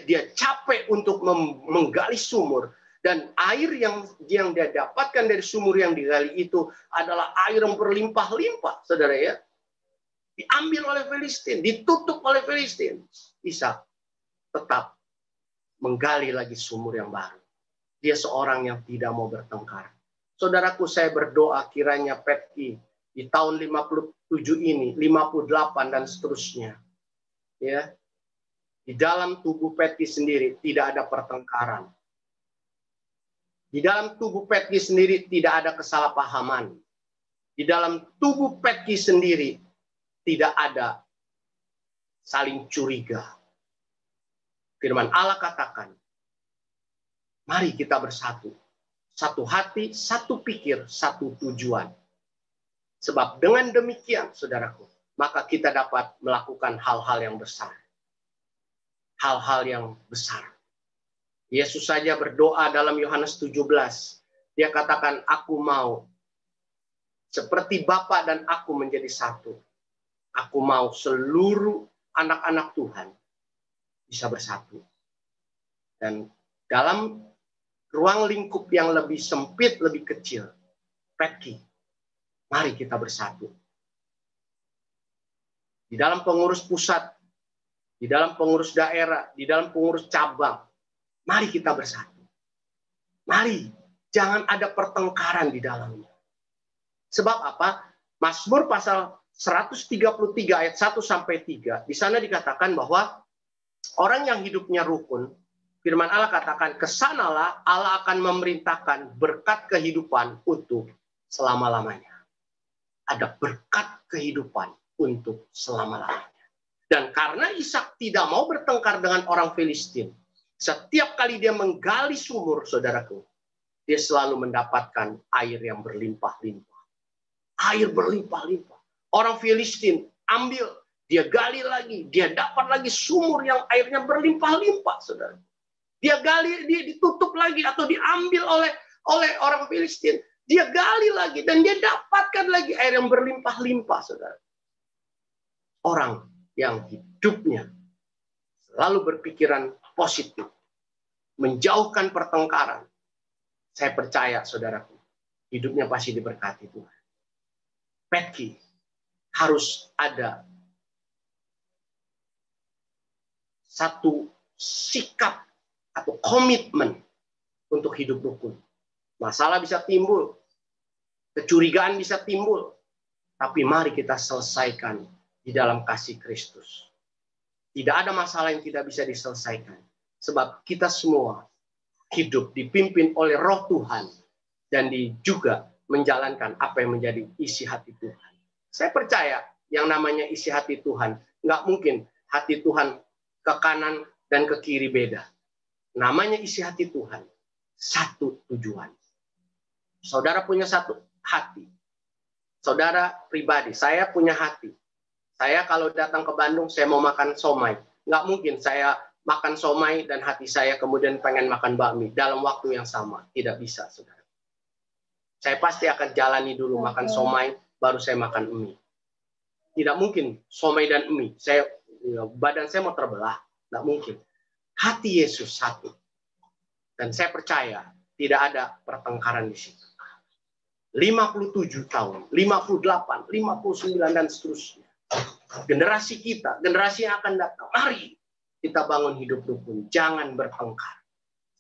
dia capek untuk menggali sumur, dan air yang dia dapatkan dari sumur yang digali itu adalah air yang berlimpah-limpah, saudara ya. Diambil oleh Filistin, ditutup oleh Filistin. Ishak tetap menggali lagi sumur yang baru. Dia seorang yang tidak mau bertengkar. Saudaraku, saya berdoa kiranya PETKI di tahun 57 ini, 58 dan seterusnya, ya, di dalam tubuh PETKI sendiri tidak ada pertengkaran. Di dalam tubuh PETKI sendiri tidak ada kesalahpahaman. Di dalam tubuh PETKI sendiri tidak ada saling curiga. Firman Allah katakan, mari kita bersatu. Satu hati, satu pikir, satu tujuan. Sebab dengan demikian, saudaraku, maka kita dapat melakukan hal-hal yang besar. Hal-hal yang besar. Yesus saja berdoa dalam Yohanes 17. Dia katakan, aku mau seperti Bapa dan aku menjadi satu. Aku mau seluruh anak-anak Tuhan bisa bersatu. Dan dalam ruang lingkup yang lebih sempit, lebih kecil, PETKI, mari kita bersatu. Di dalam pengurus pusat, di dalam pengurus daerah, di dalam pengurus cabang, mari kita bersatu. Mari, jangan ada pertengkaran di dalamnya. Sebab apa? Mazmur pasal 133 ayat 1 sampai 3. Di sana dikatakan bahwa orang yang hidupnya rukun, firman Allah katakan, kesanalah Allah akan memerintahkan berkat kehidupan untuk selama-lamanya. Ada berkat kehidupan untuk selama-lamanya. Dan karena Ishak tidak mau bertengkar dengan orang Filistin, setiap kali dia menggali sumur, saudaraku, dia selalu mendapatkan air yang berlimpah-limpah. Air berlimpah-limpah. Orang Filistin ambil, dia gali lagi, dia dapat lagi sumur yang airnya berlimpah-limpah, saudara. Dia gali, dia ditutup lagi atau diambil oleh orang Filistin. Dia gali lagi dan dia dapatkan lagi air yang berlimpah-limpah, saudara. Orang yang hidupnya selalu berpikiran positif, menjauhkan pertengkaran. Saya percaya, saudaraku, hidupnya pasti diberkati Tuhan. PETKI harus ada satu sikap atau komitmen untuk hidup rukun. Masalah bisa timbul, kecurigaan bisa timbul, tapi mari kita selesaikan di dalam kasih Kristus. Tidak ada masalah yang tidak bisa diselesaikan, sebab kita semua hidup dipimpin oleh Roh Tuhan dan juga menjalankan apa yang menjadi isi hati Tuhan. Saya percaya yang namanya isi hati Tuhan, nggak mungkin hati Tuhan ke kanan dan ke kiri beda. Namanya isi hati Tuhan, satu tujuan. Saudara punya satu hati. Saudara pribadi, saya punya hati. Saya kalau datang ke Bandung, saya mau makan somai. Nggak mungkin saya makan somai dan hati saya kemudian pengen makan bakmi dalam waktu yang sama. Tidak bisa, saudara. Saya pasti akan jalani dulu makan somai, baru saya makan mie. Tidak mungkin somai dan mie. Badan saya mau terbelah. Tidak mungkin. Hati Yesus satu. Dan saya percaya tidak ada pertengkaran di situ. 57 tahun, 58, 59, dan seterusnya. Generasi kita, generasi yang akan datang. Mari kita bangun hidup rukun. Jangan bertengkar.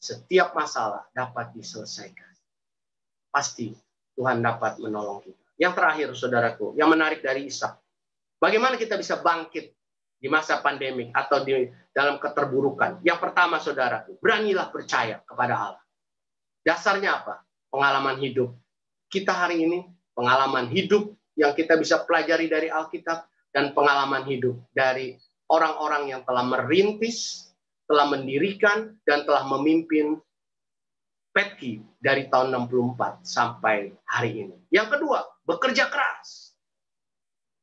Setiap masalah dapat diselesaikan. Pasti Tuhan dapat menolong kita. Yang terakhir, saudaraku, yang menarik dari Ishak. Bagaimana kita bisa bangkit di masa pandemik atau di dalam keterburukan? Yang pertama, saudaraku, beranilah percaya kepada Allah. Dasarnya apa? Pengalaman hidup. Kita hari ini, pengalaman hidup yang kita bisa pelajari dari Alkitab, dan pengalaman hidup dari orang-orang yang telah merintis, telah mendirikan, dan telah memimpin Petki dari tahun 64 sampai hari ini. Yang kedua, bekerja keras.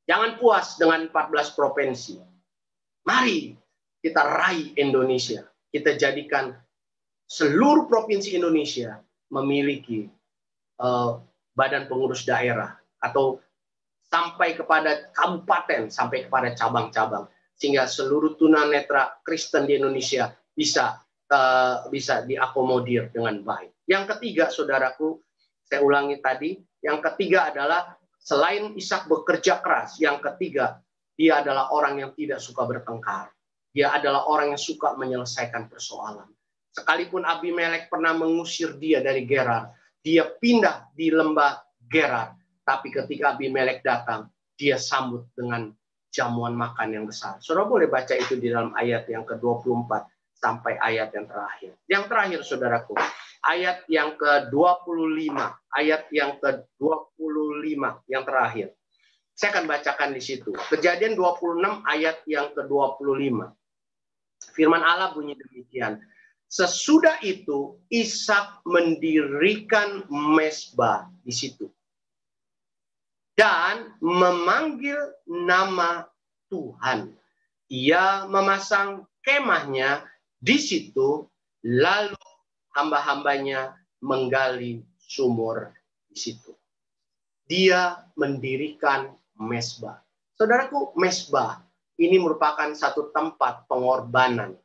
Jangan puas dengan 14 provinsi. Mari kita raih Indonesia. Kita jadikan seluruh provinsi Indonesia memiliki badan pengurus daerah, atau sampai kepada kabupaten, sampai kepada cabang-cabang, sehingga seluruh tunanetra Kristen di Indonesia bisa diakomodir dengan baik. Yang ketiga, saudaraku, saya ulangi tadi, yang ketiga adalah selain Ishak bekerja keras, yang ketiga, dia adalah orang yang tidak suka bertengkar. Dia adalah orang yang suka menyelesaikan persoalan. Sekalipun Abimelek pernah mengusir dia dari Gerar, dia pindah di lembah Gerar, tapi ketika Abimelek datang, dia sambut dengan jamuan makan yang besar. Saudara boleh baca itu di dalam ayat yang ke-24 sampai ayat yang terakhir. Yang terakhir, saudaraku, ayat yang ke-25, ayat yang ke-25 yang terakhir. Saya akan bacakan di situ. Kejadian 26 ayat yang ke-25. Firman Allah bunyi demikian. Sesudah itu Ishak mendirikan mezbah di situ dan memanggil nama Tuhan. Ia memasang kemahnya di situ, lalu hamba-hambanya menggali sumur di situ. Dia mendirikan mezbah. Saudaraku, mezbah ini merupakan satu tempat pengorbanan.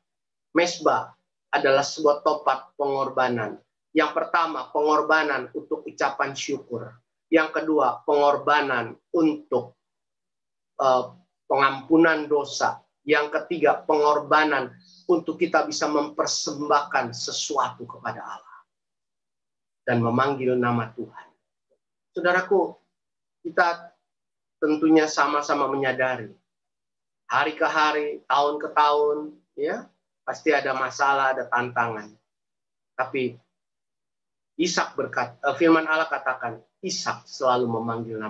Mezbah adalah sebuah tempat pengorbanan. Yang pertama, pengorbanan untuk ucapan syukur. Yang kedua, pengorbanan untuk pengampunan dosa. Yang ketiga, pengorbanan untuk kita bisa mempersembahkan sesuatu kepada Allah dan memanggil nama Tuhan. Saudaraku, kita tentunya sama-sama menyadari hari ke hari, tahun ke tahun, ya pasti ada masalah, ada tantangan. Tapi Ishak firman Allah katakan, Ishak selalu memanggil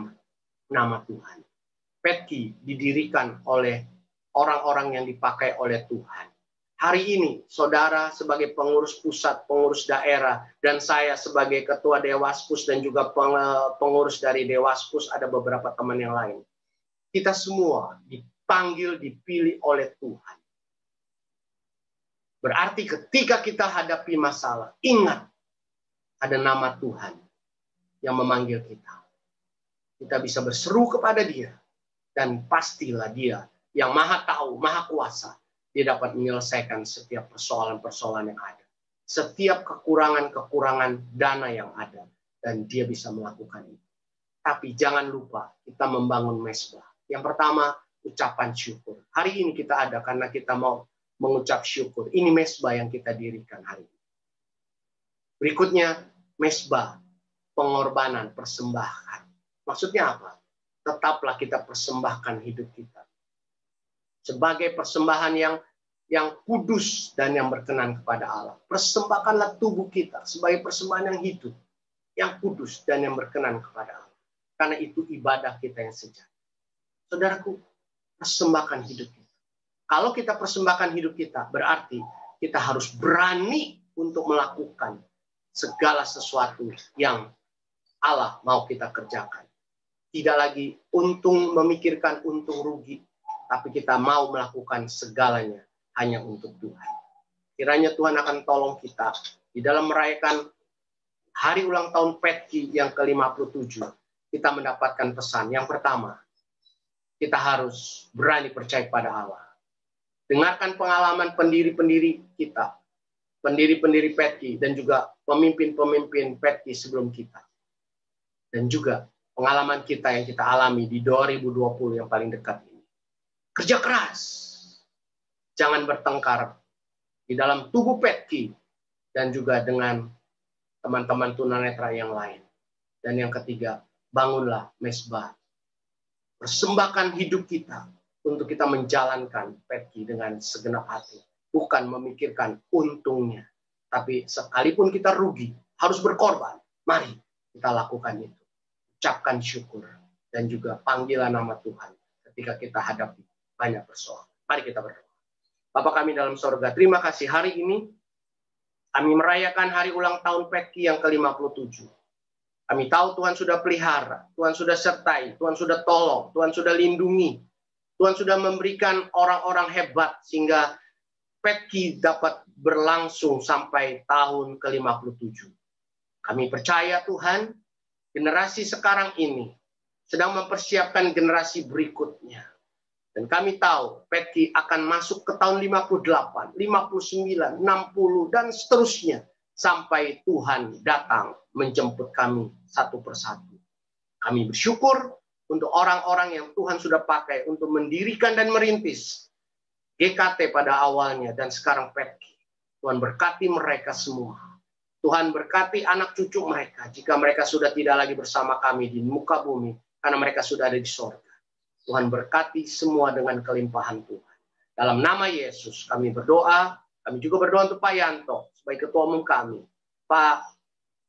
nama Tuhan. Petki didirikan oleh orang-orang yang dipakai oleh Tuhan. Hari ini, saudara sebagai pengurus pusat, pengurus daerah, dan saya sebagai ketua Dewaspus dan juga pengurus dari Dewaspus, ada beberapa teman yang lain. Kita semua dipanggil, dipilih oleh Tuhan. Berarti ketika kita hadapi masalah, ingat ada nama Tuhan yang memanggil kita. Kita bisa berseru kepada Dia, dan pastilah Dia yang maha tahu, maha kuasa. Dia dapat menyelesaikan setiap persoalan-persoalan yang ada. Setiap kekurangan-kekurangan dana yang ada. Dan dia bisa melakukan itu. Tapi jangan lupa kita membangun mezbah. Yang pertama, ucapan syukur. Hari ini kita ada karena kita mau mengucap syukur. Ini mezbah yang kita dirikan hari ini. Berikutnya, mezbah. Pengorbanan, persembahan. Maksudnya apa? Tetaplah kita persembahkan hidup kita sebagai persembahan yang kudus dan yang berkenan kepada Allah. Persembahkanlah tubuh kita sebagai persembahan yang hidup, yang kudus dan yang berkenan kepada Allah. Karena itu ibadah kita yang sejati. Saudaraku, persembahkan hidup kita. Kalau kita persembahkan hidup kita, berarti kita harus berani untuk melakukan segala sesuatu yang Allah mau kita kerjakan. Tidak lagi memikirkan untung rugi, tapi kita mau melakukan segalanya hanya untuk Tuhan. Kiranya Tuhan akan tolong kita di dalam merayakan hari ulang tahun Petki yang ke-57, kita mendapatkan pesan. Yang pertama, kita harus berani percaya pada Allah. Dengarkan pengalaman pendiri-pendiri kita, pendiri-pendiri Petki, dan juga pemimpin-pemimpin Petki sebelum kita. Dan juga pengalaman kita yang kita alami di 2020 yang paling dekat ini. Kerja keras. Jangan bertengkar di dalam tubuh Petki dan juga dengan teman-teman tunanetra yang lain. Dan yang ketiga, bangunlah mesbah. Persembahkan hidup kita untuk kita menjalankan Petki dengan segenap hati. Bukan memikirkan untungnya. Tapi sekalipun kita rugi, harus berkorban. Mari kita lakukan itu. Ucapkan syukur. Dan juga panggilan nama Tuhan ketika kita hadapi banyak persoalan. Mari kita berdoa. Bapa kami dalam sorga, terima kasih hari ini kami merayakan hari ulang tahun Petki yang ke-57. Kami tahu Tuhan sudah pelihara, Tuhan sudah sertai, Tuhan sudah tolong, Tuhan sudah lindungi, Tuhan sudah memberikan orang-orang hebat sehingga Petki dapat berlangsung sampai tahun ke-57. Kami percaya Tuhan, generasi sekarang ini sedang mempersiapkan generasi berikutnya. Dan kami tahu Petki akan masuk ke tahun 58, 59, 60, dan seterusnya. Sampai Tuhan datang menjemput kami satu persatu. Kami bersyukur untuk orang-orang yang Tuhan sudah pakai untuk mendirikan dan merintis GKT pada awalnya dan sekarang Petki. Tuhan berkati mereka semua. Tuhan berkati anak cucu mereka jika mereka sudah tidak lagi bersama kami di muka bumi karena mereka sudah ada di sorga. Tuhan berkati semua dengan kelimpahan Tuhan. Dalam nama Yesus kami berdoa. Kami juga berdoa untuk Pak Yanto sebagai ketua umum kami. Pak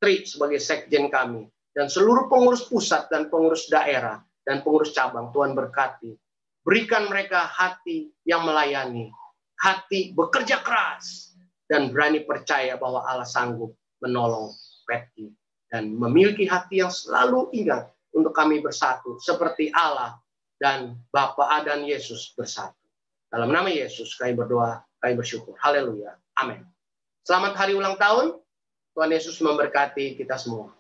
Tri sebagai sekjen kami. Dan seluruh pengurus pusat dan pengurus daerah dan pengurus cabang. Tuhan berkati. Berikan mereka hati yang melayani. Hati bekerja keras. Dan berani percaya bahwa Allah sanggup menolong Petki. Dan memiliki hati yang selalu ingat untuk kami bersatu. Seperti Allah dan Bapa dan Yesus bersatu. Dalam nama Yesus kami berdoa, kami bersyukur. Haleluya. Amin. Selamat hari ulang tahun. Tuhan Yesus memberkati kita semua.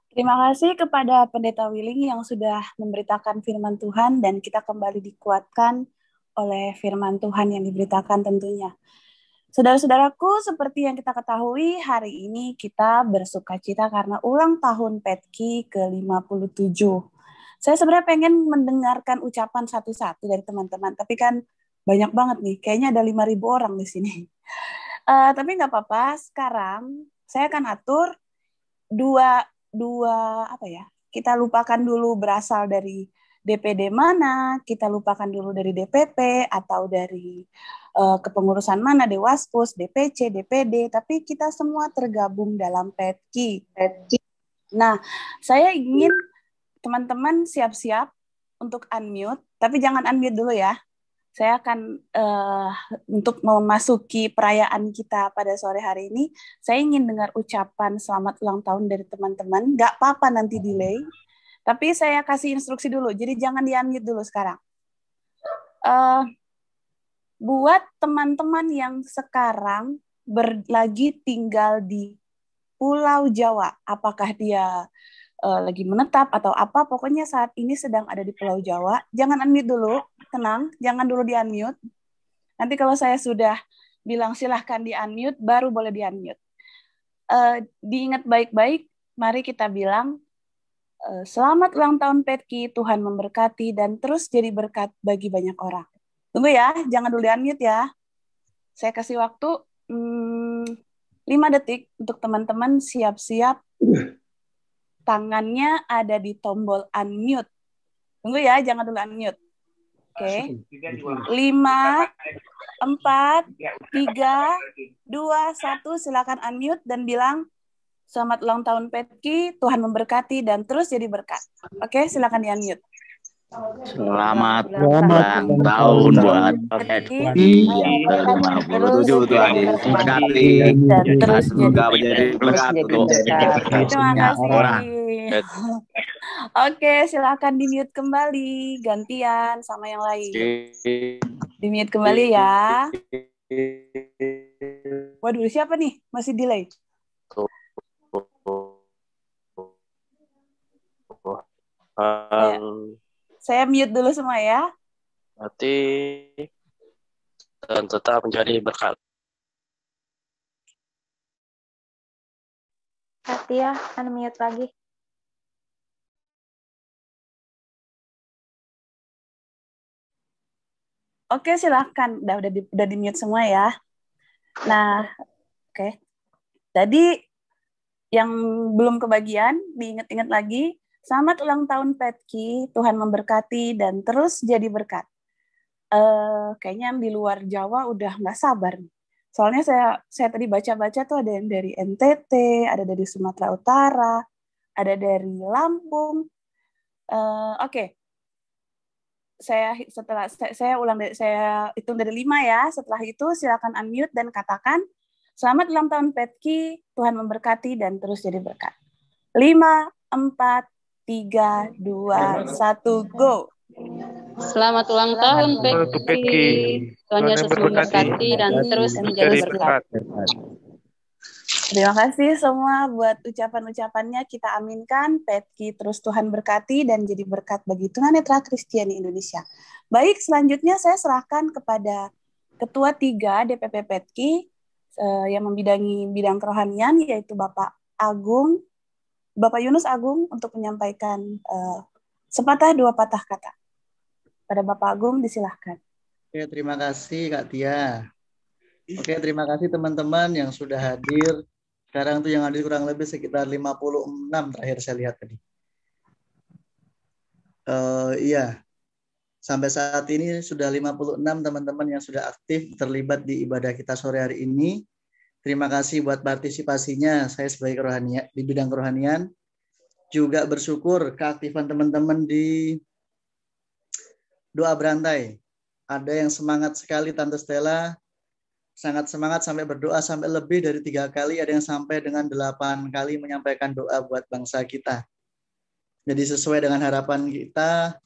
Terima kasih kepada Pendeta Willing yang sudah memberitakan firman Tuhan dan kita kembali dikuatkan oleh firman Tuhan yang diberitakan tentunya. Saudara-saudaraku, seperti yang kita ketahui, hari ini kita bersukacita karena ulang tahun Petki ke-57. Saya sebenarnya pengen mendengarkan ucapan satu-satu dari teman-teman, tapi kan banyak banget nih, kayaknya ada 5.000 orang di sini. Tapi nggak apa-apa, sekarang saya akan atur dua kita lupakan dulu berasal dari DPD mana, kita lupakan dulu dari DPP atau dari kepengurusan mana, Dewaspus, DPC, DPD, tapi kita semua tergabung dalam Petki. Nah, saya ingin teman-teman siap-siap untuk unmute, tapi jangan unmute dulu ya. Saya akan untuk memasuki perayaan kita pada sore hari ini, saya ingin dengar ucapan selamat ulang tahun dari teman-teman. Nggak apa-apa nanti delay, tapi saya kasih instruksi dulu, jadi jangan di-unmute dulu sekarang. Buat teman-teman yang sekarang lagi tinggal di Pulau Jawa, apakah dia lagi menetap atau apa, pokoknya saat ini sedang ada di Pulau Jawa, jangan unmute dulu, tenang, jangan dulu di-unmute. Nanti kalau saya sudah bilang silahkan di-unmute, baru boleh di-unmute. Diingat baik-baik, mari kita bilang, selamat ulang tahun Petki, Tuhan memberkati, dan terus jadi berkat bagi banyak orang. Tunggu ya, jangan dulu di-unmute ya. Saya kasih waktu 5 detik untuk teman-teman siap-siap. Tangannya ada di tombol unmute. Tunggu ya, jangan dulu unmute. Oke. 5, 4, 3, 2, 1, silakan unmute dan bilang selamat ulang tahun Petki, Tuhan memberkati dan terus jadi berkat. Oke, silakan di-unmute. Selamat ulang tahun buat Petki yang ke-57, Tuhan memberkati dan terus semoga menjadi berkat untuk terima kasih. orang. Oke, silakan di-mute kembali, gantian sama yang lain. Di-mute kembali ya. Waduh, siapa nih? Masih delay. Saya mute dulu semua ya. Berarti dan tetap menjadi berkat. Katia, unmute lagi. Oke, silahkan. Udah di mute semua ya. Nah, oke. Tadi yang belum kebagian, diingat-ingat lagi. Selamat ulang tahun Petki, Tuhan memberkati dan terus jadi berkat. Kayaknya yang di luar Jawa udah nggak sabar nih. Soalnya saya tadi baca-baca tuh ada yang dari NTT, ada dari Sumatera Utara, ada dari Lampung. Oke. Saya hitung dari 5 ya. Setelah itu silakan unmute dan katakan selamat ulang tahun Petki, Tuhan memberkati dan terus jadi berkat. 5, 4, 3, 2, 1, go. Selamat ulang tahun Petki. Tuhan Yesus memberkati dan terus menjadi berkat. Terima kasih semua buat ucapan-ucapannya. Kita aminkan, Petki terus Tuhan berkati dan jadi berkat bagi tunanetra Kristiani Indonesia. Baik, selanjutnya saya serahkan kepada Ketua 3 DPP Petki yang membidangi bidang kerohanian, yaitu Bapak Yunus Agung untuk menyampaikan sepatah dua patah kata. Pada Bapak Agung, disilahkan. Oke, terima kasih Kak Tia. Oke, terima kasih teman-teman yang sudah hadir. Sekarang tuh yang hadir kurang lebih sekitar 56 terakhir saya lihat tadi. Iya, sampai saat ini sudah 56 teman-teman yang sudah aktif terlibat di ibadah kita sore hari ini. Terima kasih buat partisipasinya. Saya sebagai kerohanian di bidang kerohanian juga bersyukur keaktifan teman-teman di doa berantai. Ada yang semangat sekali Tante Stella. Sangat semangat sampai berdoa sampai lebih dari 3 kali, ada yang sampai dengan 8 kali menyampaikan doa buat bangsa kita. Jadi sesuai dengan harapan kita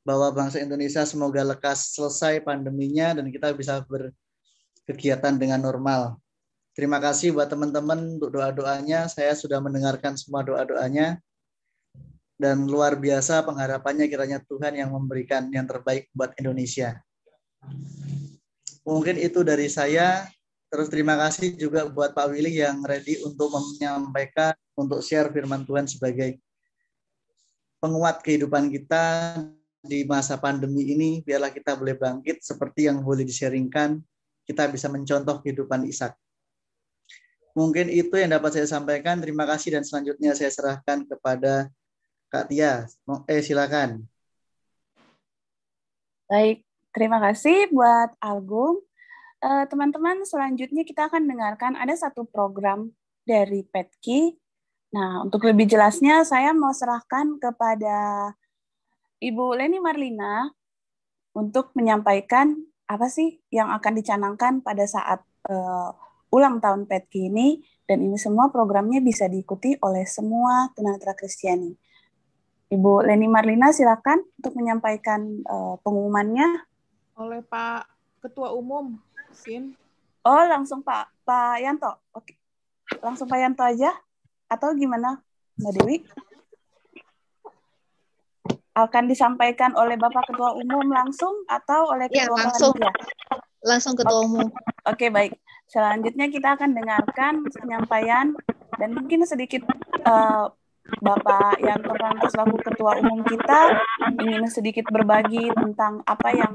bahwa bangsa Indonesia semoga lekas selesai pandeminya dan kita bisa berkegiatan dengan normal. Terima kasih buat teman-teman untuk doa-doanya. Saya sudah mendengarkan semua doa-doanya dan luar biasa pengharapannya kiranya Tuhan yang memberikan yang terbaik buat Indonesia. Mungkin itu dari saya. Terus terima kasih juga buat Pak Willy yang ready untuk menyampaikan, untuk share firman Tuhan sebagai penguat kehidupan kita di masa pandemi ini. Biarlah kita boleh bangkit seperti yang boleh di-sharingkan. Kita bisa mencontoh kehidupan Ishak. Mungkin itu yang dapat saya sampaikan. Terima kasih dan selanjutnya saya serahkan kepada Kak Tia. Silakan. Baik. Terima kasih buat Agung. Teman-teman, selanjutnya kita akan dengarkan ada satu program dari Petki. Nah, untuk lebih jelasnya saya mau serahkan kepada Ibu Leni Marlina untuk menyampaikan apa sih yang akan dicanangkan pada saat ulang tahun Petki ini, dan ini semua programnya bisa diikuti oleh semua tunanetra Kristiani. Ibu Leni Marlina silakan untuk menyampaikan pengumumannya. Oleh Pak Ketua Umum, Sin. Oh, langsung Pak Yanto. Oke. Langsung Pak Yanto aja? Atau gimana, Mbak Dewi? Akan disampaikan oleh Bapak Ketua Umum langsung atau oleh Ketua Panitia? Langsung Ketua Umum. Oke, baik. Selanjutnya kita akan dengarkan penyampaian dan mungkin sedikit Bapak Yanto Pranto selaku Ketua Umum kita ingin sedikit berbagi tentang apa yang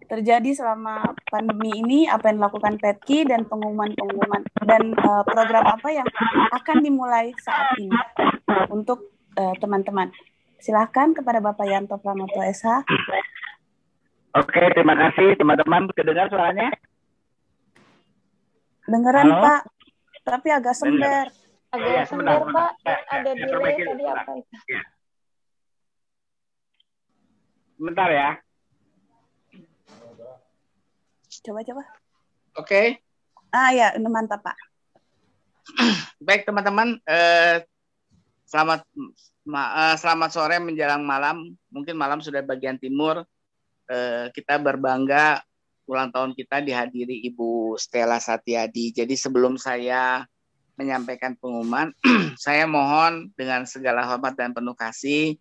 terjadi selama pandemi ini, apa yang dilakukan Petki dan pengumuman-pengumuman dan program apa yang akan dimulai saat ini untuk teman-teman. Silahkan kepada Bapak Yanto Pranoto SH. Oke, terima kasih teman-teman. Kedengar suaranya? Dengeran Pak, tapi agak sember. Agak sember Pak, ada delay tadi apa itu? Bentar ya. Coba. Oke. Ya, mantap Pak. Baik teman-teman, selamat sore menjelang malam. Mungkin malam sudah bagian timur. Kita berbangga ulang tahun kita dihadiri Ibu Stella Satyadi. Jadi sebelum saya menyampaikan pengumuman, saya mohon dengan segala hormat dan penuh kasih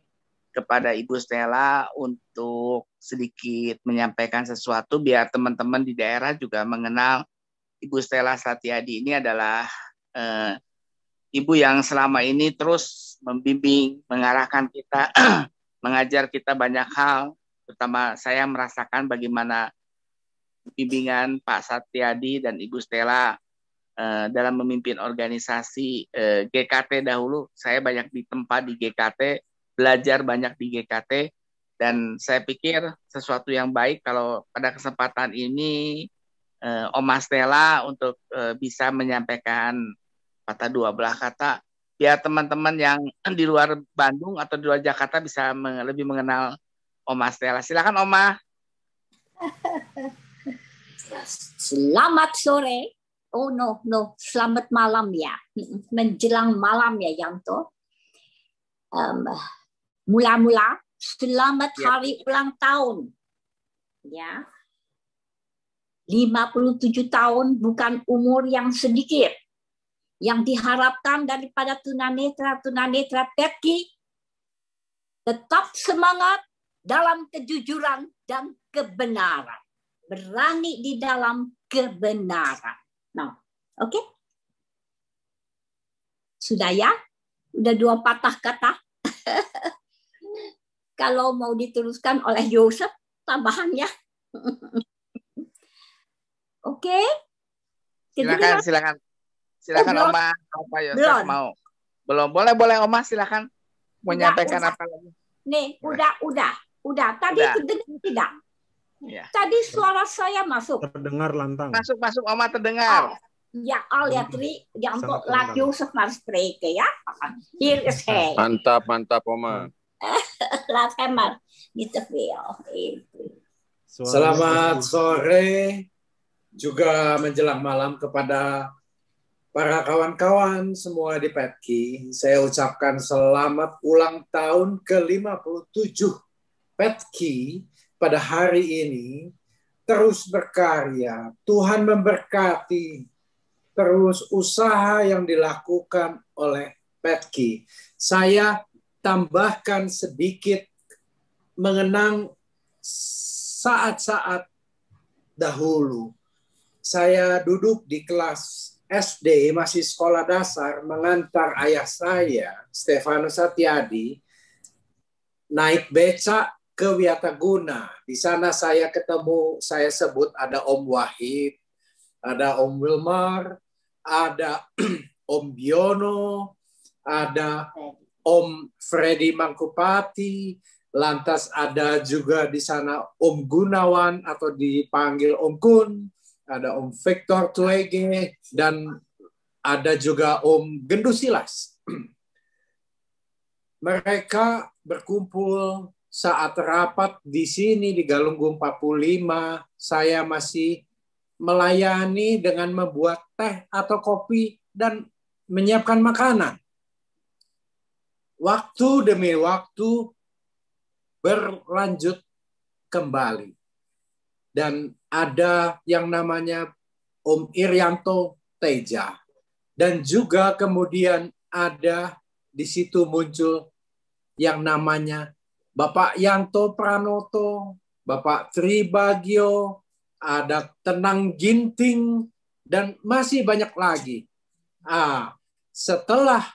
kepada Ibu Stella untuk sedikit menyampaikan sesuatu biar teman-teman di daerah juga mengenal Ibu Stella Satyadi. Ini adalah ibu yang selama ini terus membimbing, mengarahkan kita, mengajar kita banyak hal. Terutama saya merasakan bagaimana bimbingan Pak Satyadi dan Ibu Stella dalam memimpin organisasi GKT dahulu. Saya banyak ditempa di GKT, belajar banyak di GKT, dan saya pikir sesuatu yang baik kalau pada kesempatan ini Oma Stella untuk bisa menyampaikan kata dua belah kata, biar teman-teman yang di luar Bandung atau di luar Jakarta bisa lebih mengenal Oma Stella. Silakan Oma. Selamat sore. Oh no, selamat malam ya. Menjelang malam ya Yanto. Mula-mula selamat hari ulang tahun. Ya. 57 tahun bukan umur yang sedikit. Yang diharapkan daripada tunanetra Petki tetap semangat dalam kejujuran dan kebenaran. Berani di dalam kebenaran. Nah, oke? Sudah ya? Udah 2 patah kata. Kalau mau diteruskan oleh Yosef, tambahannya. Oke? Silakan Oma. Apa Yosef mau? Belum. Boleh Oma, silakan. Mau menyampaikan apa lagi? Nih, udah. Tadi terdengar tidak? Ya. Tadi suara saya masuk. Terdengar lantang. Masuk Oma, terdengar. Ja, alle drie. Jangan laat Jozef maar spreken, ya. Hier is hij. Mantap Oma. Laat hem maar. Niet te veel. Selamat sore, juga menjelang malam kepada para kawan-kawan semua di Petki. Saya ucapkan selamat ulang tahun ke-57 Petki. Pada hari ini terus berkarya, Tuhan memberkati terus usaha yang dilakukan oleh Petki. Saya tambahkan sedikit mengenang saat-saat dahulu. Saya duduk di kelas SD, masih sekolah dasar, mengantar ayah saya, Stefanus Satyadi, naik becak ke Wiataguna. Di sana saya ketemu, saya sebut ada Om Wahid, ada Om Wilmar, ada Om Biono, ada Om Freddy Mangkupati, lantas ada juga di sana Om Gunawan atau dipanggil Om Kun, ada Om Victor Tuege, dan ada juga Om Gendusilas. Mereka berkumpul saat rapat di sini di Galunggung 45, saya masih melayani dengan membuat teh atau kopi dan menyiapkan makanan. Waktu demi waktu berlanjut kembali. Dan ada yang namanya Om Irianto Teja. Dan juga kemudian ada di situ muncul yang namanya Bapak Yanto Pranoto, Bapak Tri Bagio, ada Tenang Ginting, dan masih banyak lagi. Setelah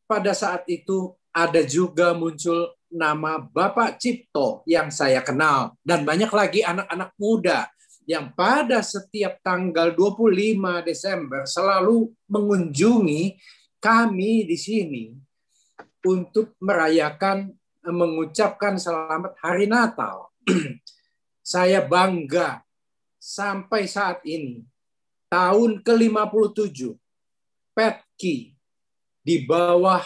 pada saat itu ada juga muncul nama Bapak Cipto yang saya kenal, dan banyak lagi anak-anak muda yang pada setiap tanggal 25 Desember selalu mengunjungi kami di sini untuk merayakan, mengucapkan selamat Hari Natal. Saya bangga sampai saat ini, tahun ke-57, Petki di bawah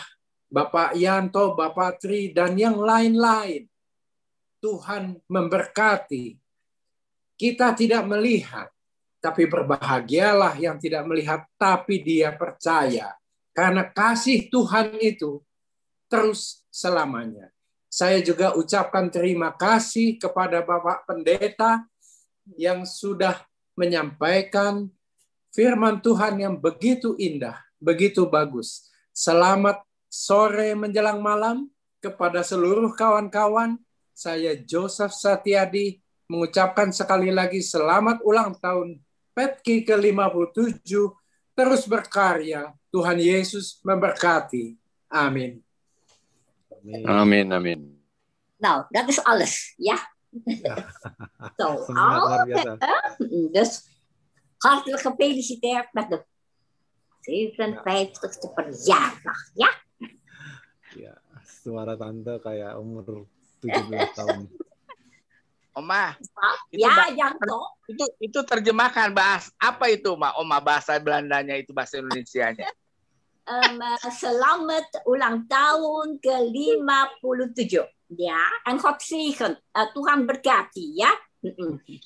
Bapak Yanto, Bapak Tri, dan yang lain-lain. Tuhan memberkati. Kita tidak melihat, tapi berbahagialah yang tidak melihat, tapi dia percaya. Karena kasih Tuhan itu terus selamanya. Saya juga ucapkan terima kasih kepada Bapak Pendeta yang sudah menyampaikan firman Tuhan yang begitu indah, begitu bagus. Selamat sore menjelang malam kepada seluruh kawan-kawan. Saya Joseph Satyadi mengucapkan sekali lagi selamat ulang tahun Petki ke-57. Terus berkarya. Tuhan Yesus memberkati. Amin. Amin, amin. Nou, dat is alles, ja. Zo, dus hartelijk gefeliciteerd met de 57ste verjaardag, ya. Ya, suara tante kayak umur 17 tahun. Oma, itu terjemahkan bahas apa itu, Oma, bahasa Belandanya itu bahasa Indonesianya. Selamat ulang tahun ke-57, ya. En God zegen, Tuhan berkati, ya.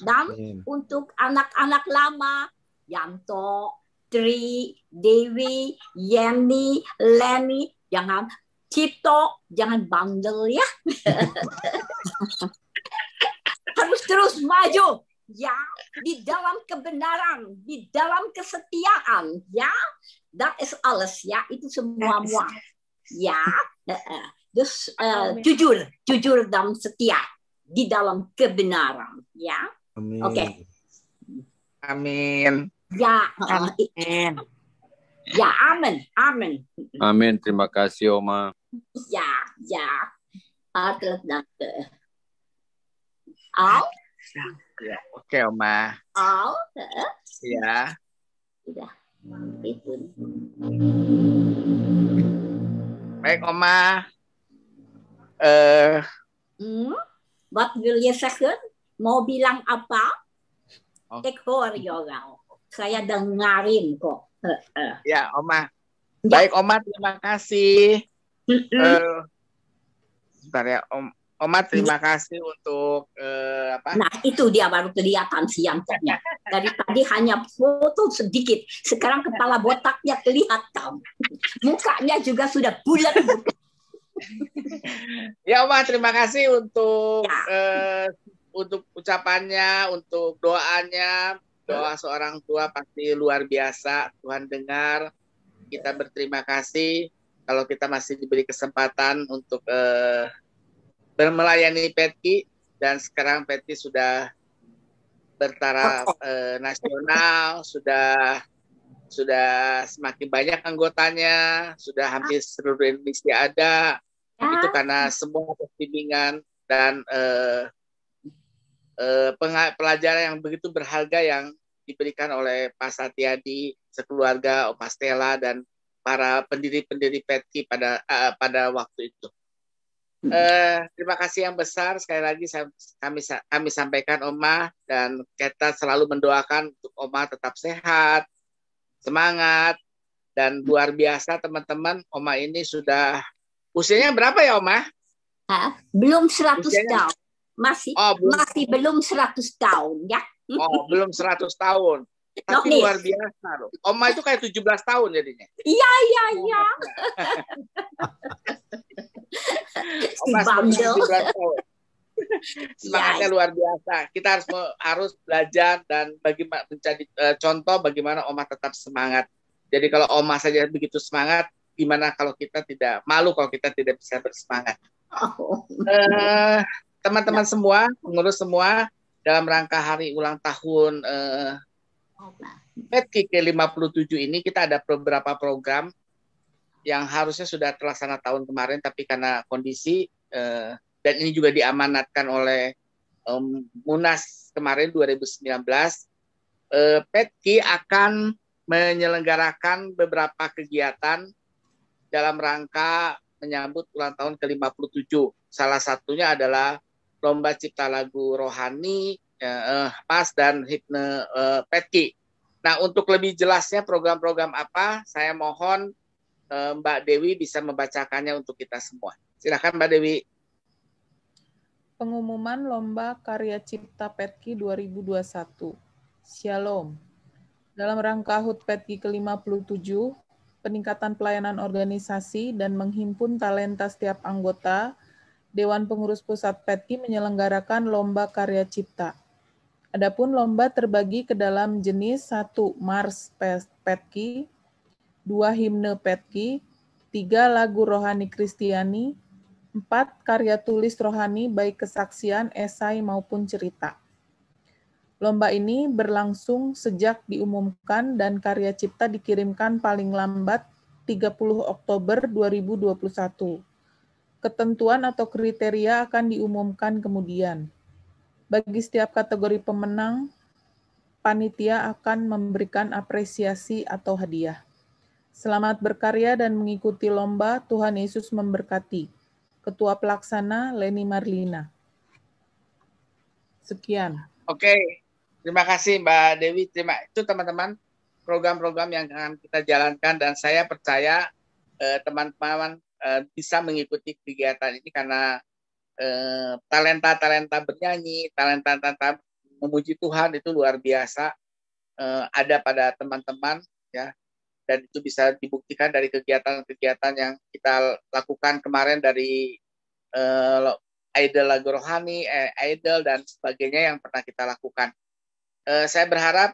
Dan untuk anak-anak lama, Yanto, Tri, Dewi, Yeni, Leni, jangan Cipto, jangan bandel, ya. Harus terus maju, ya, di dalam kebenaran, di dalam kesetiaan, ya. Dat is alles, ya, itu semua, ya. Dus jujur dan setia di dalam kebenaran, ya. Oke. Amin. Ya, ya, amin, amin. Amin, terima kasih Oma. Ya, hartelijk dank. Al? Ya, oke, Oma. Al? Ya. Sudah. Itu. Baik, Oma. Wat wil je zeggen? Mau bilang apa? Ik hoor je wel. Saya dengarin kok. Ya, Oma. Baik, Oma, terima kasih. Bentar ya, Oma, terima kasih untuk apa? Nah, itu dia baru kelihatan siangnya. Dari tadi hanya foto sedikit. Sekarang kepala botaknya kelihatan. Mukanya juga sudah bulat. Ya, Oma, terima kasih untuk untuk ucapannya, untuk doanya. Doa seorang tua pasti luar biasa. Tuhan dengar. Kita berterima kasih kalau kita masih diberi kesempatan untuk melayani Petki, dan sekarang Petki sudah bertaraf nasional, sudah semakin banyak anggotanya, sudah hampir seluruh Indonesia ada. Itu karena semua bimbingan dan pelajaran yang begitu berharga yang diberikan oleh Pak Satyadi, sekeluarga, Oma Stella, dan para pendiri-pendiri Petki pada waktu itu. Terima kasih yang besar sekali lagi kami sampaikan, Oma, dan kita selalu mendoakan untuk Oma tetap sehat, semangat, dan luar biasa teman-teman. Oma ini sudah usianya berapa ya, Oma? Belum 100 tahun. Masih belum 100 tahun, ya. Oh, belum 100 tahun. Tapi luar biasa loh. Oma itu kayak 17 tahun jadinya. Iya. Oma 17 tahun. Semangatnya luar biasa. Kita harus belajar dan menjadi contoh bagaimana Oma tetap semangat. Jadi kalau Oma saja begitu semangat, gimana kalau kita tidak malu kalau kita tidak bisa bersemangat. Teman-teman semua, pengurus semua, dalam rangka hari ulang tahun Petki ke-57 ini kita ada beberapa program yang harusnya sudah terlaksana tahun kemarin, tapi karena kondisi dan ini juga diamanatkan oleh Munas kemarin 2019, Petki akan menyelenggarakan beberapa kegiatan dalam rangka menyambut ulang tahun ke-57. Salah satunya adalah lomba cipta lagu rohani, PAS, dan himne Petki. Nah, untuk lebih jelasnya program-program apa, saya mohon Mbak Dewi bisa membacakannya untuk kita semua. Silakan Mbak Dewi. Pengumuman Lomba Karya Cipta Petki 2021. Shalom. Dalam rangka HUT Petki ke-57, peningkatan pelayanan organisasi dan menghimpun talenta setiap anggota, Dewan Pengurus Pusat Petki menyelenggarakan Lomba Karya Cipta. Adapun lomba terbagi ke dalam jenis 1 Mars Petki, 2 himne Petki, 3 lagu rohani Kristiani, 4 karya tulis rohani baik kesaksian, esai maupun cerita. Lomba ini berlangsung sejak diumumkan dan karya cipta dikirimkan paling lambat 30 Oktober 2021. Ketentuan atau kriteria akan diumumkan kemudian. Bagi setiap kategori pemenang, panitia akan memberikan apresiasi atau hadiah. Selamat berkarya dan mengikuti lomba. Tuhan Yesus memberkati. Ketua Pelaksana Leni Marlina. Sekian. Oke, terima kasih Mbak Dewi. Itu teman-teman program-program yang akan kita jalankan, dan saya percaya teman-teman bisa mengikuti kegiatan ini karena talenta-talenta bernyanyi, talenta-talenta memuji Tuhan itu luar biasa ada pada teman-teman, ya, dan itu bisa dibuktikan dari kegiatan-kegiatan yang kita lakukan kemarin dari idol lagu rohani, idol dan sebagainya yang pernah kita lakukan. Saya berharap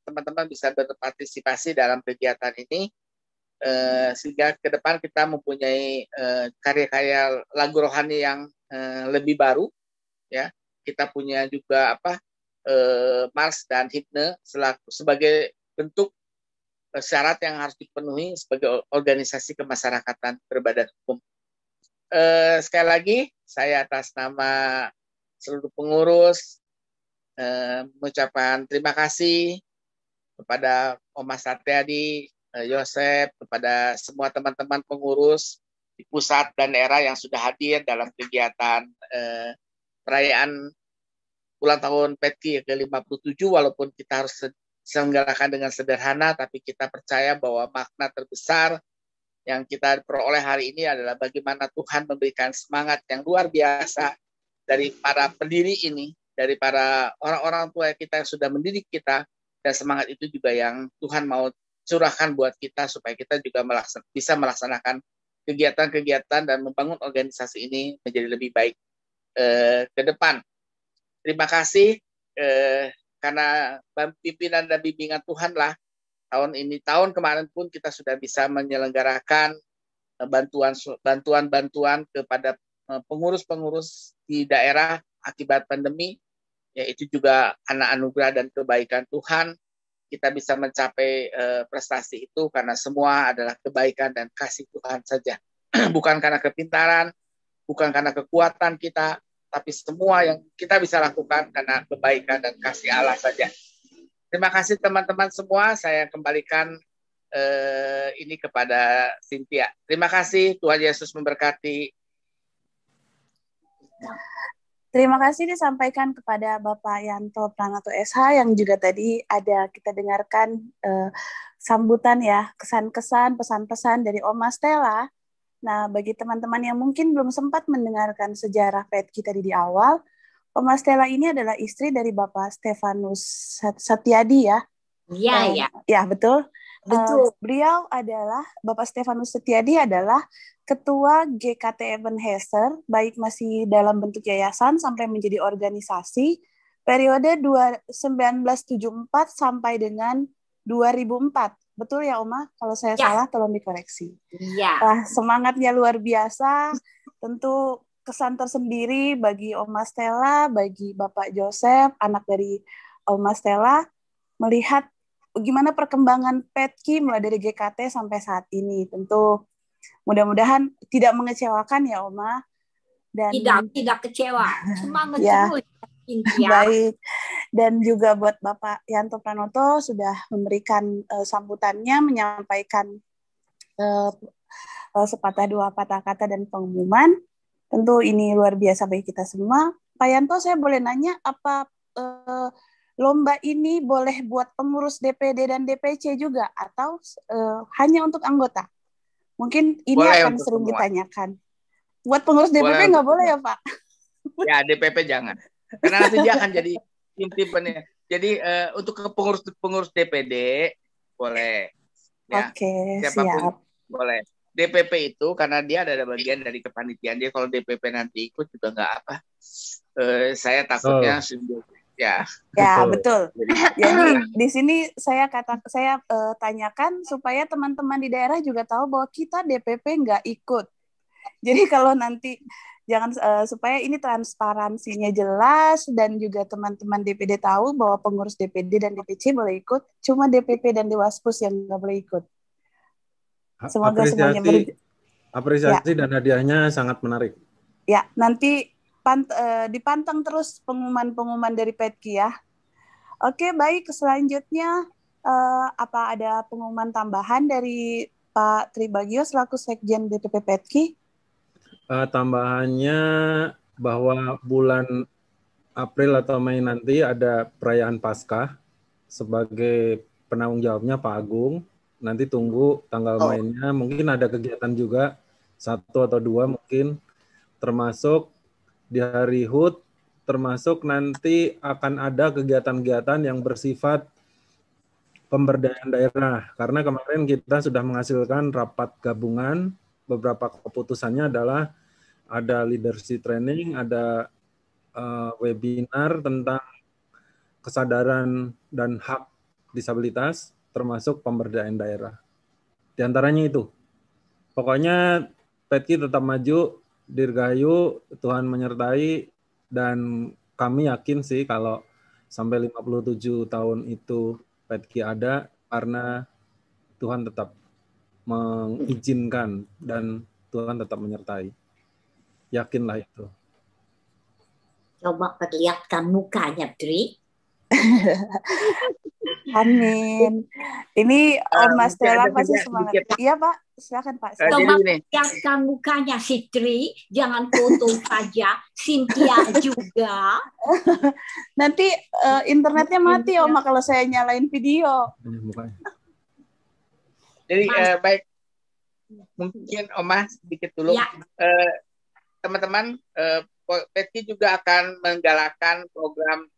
teman-teman bisa berpartisipasi dalam kegiatan ini sehingga ke depan kita mempunyai karya-karya lagu rohani yang lebih baru, ya. Kita punya juga mars dan himne sebagai bentuk syarat yang harus dipenuhi sebagai organisasi kemasyarakatan berbadan hukum. Sekali lagi saya atas nama seluruh pengurus mengucapkan terima kasih kepada Oma Satyadi, Yosef, kepada semua teman-teman pengurus di pusat dan daerah yang sudah hadir dalam kegiatan perayaan ulang tahun Petki ke-57, walaupun kita harus selenggarakan dengan sederhana, tapi kita percaya bahwa makna terbesar yang kita peroleh hari ini adalah bagaimana Tuhan memberikan semangat yang luar biasa dari para pendiri ini, dari para orang-orang tua kita yang sudah mendidik kita, dan semangat itu juga yang Tuhan mau curahkan buat kita supaya kita juga bisa melaksanakan kegiatan-kegiatan dan membangun organisasi ini menjadi lebih baik ke depan. Terima kasih karena pimpinan dan bimbingan Tuhanlah tahun kemarin pun kita sudah bisa menyelenggarakan bantuan kepada pengurus-pengurus di daerah akibat pandemi, yaitu juga anak anugerah dan kebaikan Tuhan. Kita bisa mencapai prestasi itu karena semua adalah kebaikan dan kasih Tuhan saja. Bukan karena kepintaran, bukan karena kekuatan kita, tapi semua yang kita bisa lakukan karena kebaikan dan kasih Allah saja. Terima kasih teman-teman semua. Saya kembalikan ini kepada Cynthia. Terima kasih. Tuhan Yesus memberkati. Terima kasih disampaikan kepada Bapak Yanto Pranoto SH yang juga tadi ada kita dengarkan sambutan ya, kesan-kesan, pesan-pesan dari Oma Stella. Nah, bagi teman-teman yang mungkin belum sempat mendengarkan sejarah Petki tadi di awal, Oma Stella ini adalah istri dari Bapak Stefanus Satyadi ya. Iya, ya. Ya, betul. Betul. Beliau adalah, Bapak Stefanus Satyadi adalah Ketua GKT Ebenezer, baik masih dalam bentuk yayasan sampai menjadi organisasi, periode 1974 sampai dengan 2004. Betul ya, Oma? Kalau saya salah, tolong dikoreksi. Iya. Wah, semangatnya luar biasa. Tentu kesan tersendiri bagi Oma Stella, bagi Bapak Joseph, anak dari Oma Stella, melihat bagaimana perkembangan Petki mulai dari GKT sampai saat ini. Tentu mudah-mudahan tidak mengecewakan ya, Oma. Dan tidak kecewa. Semangat ya. terus. Baik. Dan juga buat Bapak Yanto Pranoto sudah memberikan sambutannya, menyampaikan sepatah dua patah kata dan pengumuman. Tentu ini luar biasa bagi kita semua. Pak Yanto, saya boleh nanya apa lomba ini boleh buat pengurus DPD dan DPC juga atau hanya untuk anggota? Mungkin ini boleh akan sering semua ditanyakan. Buat pengurus DPP nggak boleh ya, Pak? Ya, DPP jangan. Karena nanti dia akan jadi intipennya. Jadi untuk pengurus DPD boleh. Ya. Oke, siapapun siap. Boleh. DPP itu karena dia ada bagian dari kepanitiaan dia. Kalau DPP nanti ikut juga nggak apa. Saya takutnya Ya. Ya, betul. Jadi di sini saya tanyakan supaya teman-teman di daerah juga tahu bahwa kita DPP nggak ikut. Jadi kalau nanti jangan supaya ini transparansinya jelas dan juga teman-teman DPD tahu bahwa pengurus DPD dan DPC boleh ikut, cuma DPP dan Dewaspus yang nggak boleh ikut. Semoga semuanya apresiasi dan hadiahnya sangat menarik. Ya, nanti dipantang terus pengumuman-pengumuman dari Petki ya. Oke, baik. Selanjutnya, apa ada pengumuman tambahan dari Pak Tribagio selaku Sekjen DPP Petki? Tambahannya bahwa bulan April atau Mei nanti ada perayaan Paskah. Sebagai penanggung jawabnya Pak Agung. Nanti tunggu tanggal mainnya. Mungkin ada kegiatan juga, 1 atau 2 mungkin. Termasuk di hari HUT, termasuk nanti akan ada kegiatan-kegiatan yang bersifat pemberdayaan daerah. Karena kemarin kita sudah menghasilkan rapat gabungan, beberapa keputusannya adalah ada leadership training, ada webinar tentang kesadaran dan hak disabilitas, termasuk pemberdayaan daerah. Di antaranya itu. Pokoknya Petki tetap maju, Dirgahayu, Tuhan menyertai, dan kami yakin sih kalau sampai 57 tahun itu Petki ada karena Tuhan tetap mengizinkan dan Tuhan tetap menyertai. Yakinlah itu. Coba perlihatkan mukanya, Tri. Amin. Ini Om Mas Stella pasti semangat. Iya Pak, silakan Pak. Coba lihatkan mukanya si Tri, jangan foto saja. Cynthia juga. Nanti internetnya mati Om kalau saya nyalain video. Jadi baik, mungkin Oma sedikit dulu. Ya. Teman-teman, Petki juga akan menggalakkan program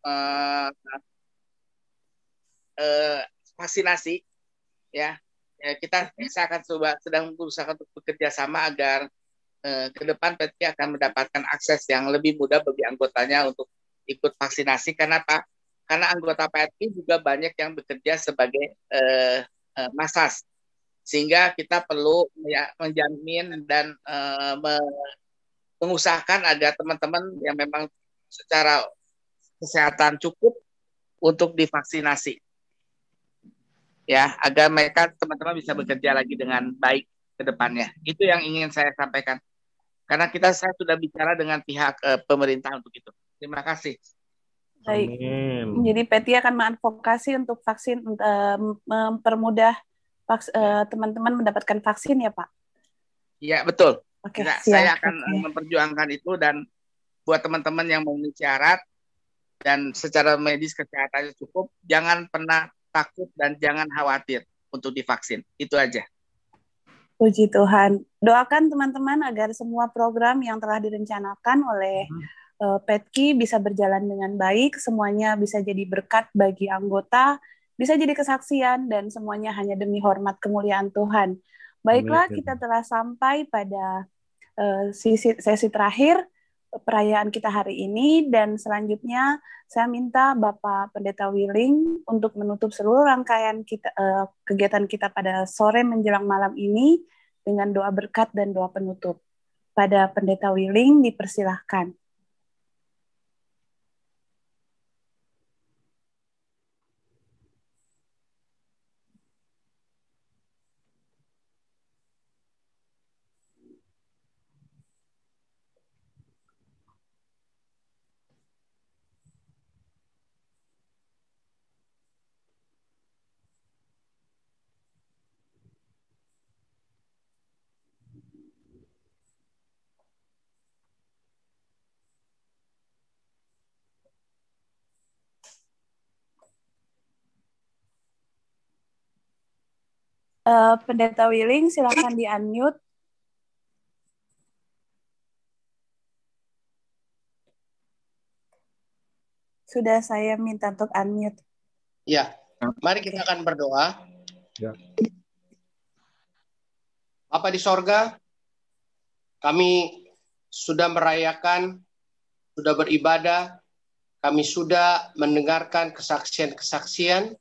vaksinasi, ya. Saya akan sedang berusaha untuk bekerja sama agar ke depan Petki akan mendapatkan akses yang lebih mudah bagi anggotanya untuk ikut vaksinasi. Karena apa? Karena anggota Petki juga banyak yang bekerja sebagai masas, sehingga kita perlu menjamin dan mengusahakan agar teman-teman yang memang secara kesehatan cukup untuk divaksinasi, ya, agar mereka teman-teman bisa bekerja lagi dengan baik ke depannya. Itu yang ingin saya sampaikan. Karena saya sudah bicara dengan pihak pemerintah untuk itu. Terima kasih. Baik. Jadi Petki akan mengadvokasi untuk vaksin, mempermudah teman-teman mendapatkan vaksin ya Pak? Iya, betul. Oke, saya akan memperjuangkan itu, dan buat teman-teman yang memenuhi syarat dan secara medis kesehatannya cukup, jangan pernah takut dan jangan khawatir untuk divaksin. Itu aja. Puji Tuhan. Doakan teman-teman agar semua program yang telah direncanakan oleh Petki bisa berjalan dengan baik, semuanya bisa jadi berkat bagi anggota, bisa jadi kesaksian, dan semuanya hanya demi hormat kemuliaan Tuhan. Baiklah, kita telah sampai pada sesi terakhir perayaan kita hari ini, dan selanjutnya saya minta Bapak Pendeta Willing untuk menutup seluruh rangkaian kegiatan kita pada sore menjelang malam ini dengan doa berkat dan doa penutup. Pada Pendeta Willing dipersilahkan. Pendeta Willing, silakan di-unmute. Sudah saya minta untuk unmute. Ya, mari kita akan berdoa. Ya. Bapa di sorga, kami sudah merayakan, sudah beribadah, kami sudah mendengarkan kesaksian-kesaksian,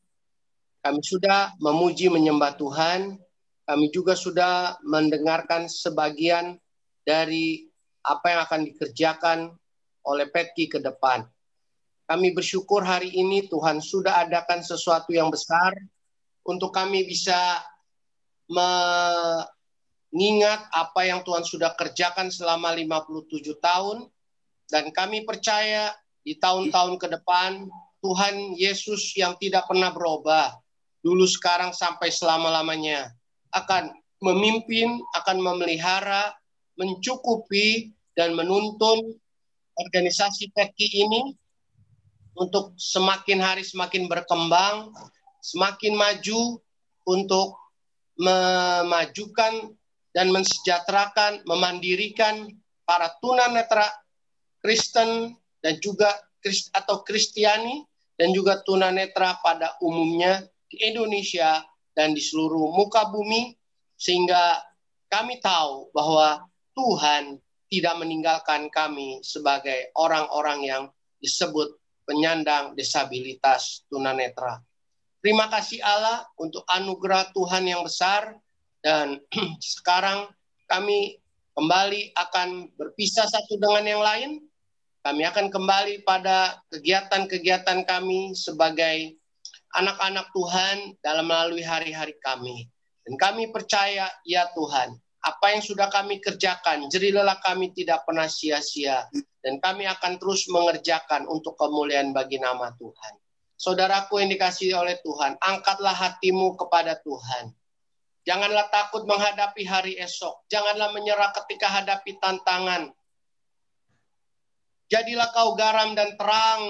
kami sudah memuji menyembah Tuhan, kami juga sudah mendengarkan sebagian dari apa yang akan dikerjakan oleh Petki ke depan. Kami bersyukur hari ini Tuhan sudah adakan sesuatu yang besar untuk kami bisa mengingat apa yang Tuhan sudah kerjakan selama 57 tahun. Dan kami percaya di tahun-tahun ke depan Tuhan Yesus yang tidak pernah berubah, dulu sekarang sampai selama-lamanya, akan memimpin, akan memelihara, mencukupi, dan menuntun organisasi Petki ini untuk semakin hari semakin berkembang, semakin maju untuk memajukan dan mensejahterakan, memandirikan para tunanetra Kristen dan juga atau Kristiani dan juga tunanetra pada umumnya di Indonesia dan di seluruh muka bumi, sehingga kami tahu bahwa Tuhan tidak meninggalkan kami sebagai orang-orang yang disebut penyandang disabilitas tunanetra. Terima kasih Allah untuk anugerah Tuhan yang besar, dan sekarang kami kembali akan berpisah satu dengan yang lain. Kami akan kembali pada kegiatan-kegiatan kami sebagai anak-anak Tuhan dalam melalui hari-hari kami. Dan kami percaya, ya Tuhan, apa yang sudah kami kerjakan, jerih lelah kami tidak pernah sia-sia. Dan kami akan terus mengerjakan untuk kemuliaan bagi nama Tuhan. Saudaraku yang dikasihi oleh Tuhan, angkatlah hatimu kepada Tuhan. Janganlah takut menghadapi hari esok. Janganlah menyerah ketika hadapi tantangan. Jadilah kau garam dan terang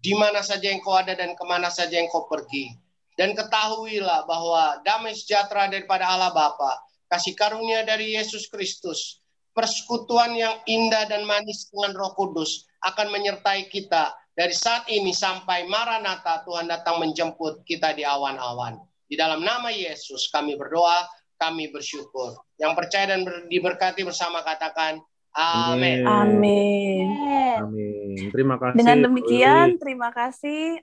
di mana saja yang kau ada dan kemana saja yang kau pergi. Dan ketahuilah bahwa damai sejahtera daripada Allah Bapa, kasih karunia dari Yesus Kristus, persekutuan yang indah dan manis dengan Roh Kudus akan menyertai kita dari saat ini sampai Maranatha, Tuhan datang menjemput kita di awan-awan. Di dalam nama Yesus kami berdoa, kami bersyukur. Yang percaya dan diberkati bersama katakan amin. Amin. Amin. Terima kasih. Dengan demikian, terima kasih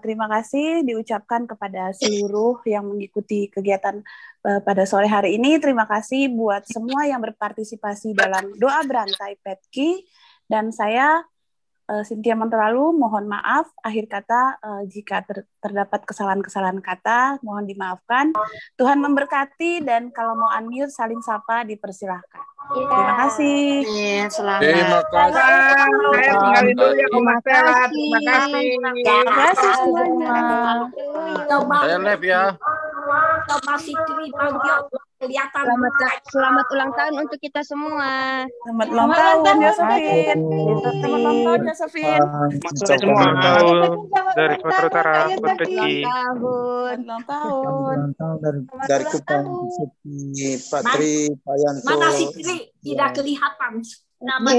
terima kasih diucapkan kepada seluruh yang mengikuti kegiatan pada sore hari ini. Terima kasih buat semua yang berpartisipasi dalam doa berantai Petki. Dan saya, Cynthia Montolalu, mohon maaf. Akhir kata, jika terdapat kesalahan-kesalahan kata, mohon dimaafkan. Tuhan memberkati, dan kalau mau unmute, saling sapa, dipersilahkan. Terima kasih. Selamat. Terima kasih. Saya tinggalin dulu ya, Oma Stella. Terima kasih. Terima kasih semuanya. Saya live ya. Masih terima kelihatan. Selamat ulang tahun untuk kita semua. Selamat ulang tahun, Josephine. Selamat ulang tahun, Josephine. Selamat tahun dari Sumatera Utara, Petki. Ulang tahun. Dari Kupang, Suci, Patri, Pak Yanto. Mana si Tri? Tidak kelihatan. Nama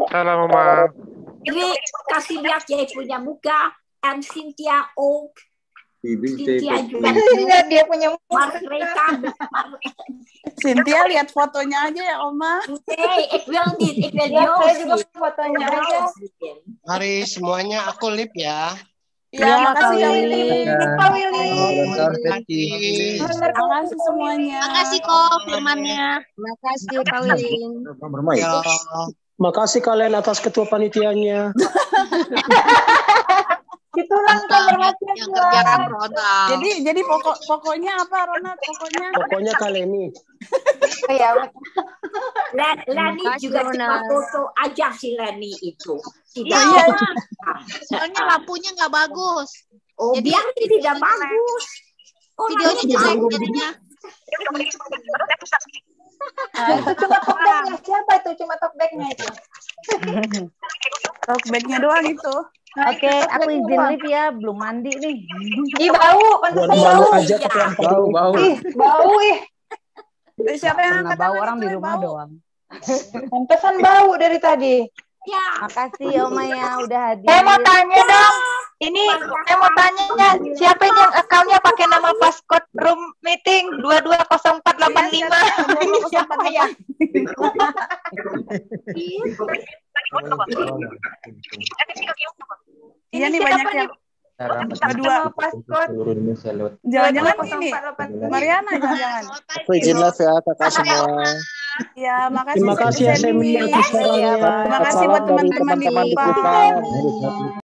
Salam, Oma. Tri, kasih lihat dia punya muka. And Cynthia Oak. Cynthia juga. Dia punya muka. Mereka. Cynthia lihat fotonya aja ya, Oma. Ik wil niet. Saya juga fotonya aja. Mari semuanya aku lip ya. Ya, makasih Kak Willy. Terima kasih semuanya. Makasih kok firmannya. Makasih Kak Willy. Makasih kalian atas ketua panitianya. Itu ulang tahun yang kerjakan Ronald. Jadi pokoknya apa, Ronald? Pokoknya Kaleni. Ya. Leni juga cuma foto aja si Leni itu. Iya. Soalnya lampunya nggak bagus. Oh, jadi tidak bagus. Videonya jelek jadinya. Itu cuma talkbacknya. Siapa itu? Cuma talkbacknya itu. Talkbacknya doang itu. Oke, aku izin live ya, belum mandi nih. Ih, bau. Bau. Bau, ih. Siapa yang angkat bau orang di rumah doang. Pantesan bau dari tadi. Ya. Makasih Oma ya udah hadir. Saya mau tanya dong. Ini saya mau tanya siapa ini yang akalnya pakai nama passcode room meeting 220485. Ini siapa ya? Iya nih banyak yang dua paskot. Jangan-jangan ini Mariana, jangan-jangan. Aku izin live ya kakak semua. Ya, makasih. Terima kasih ya Semi. Terima kasih buat teman-teman di Kupang.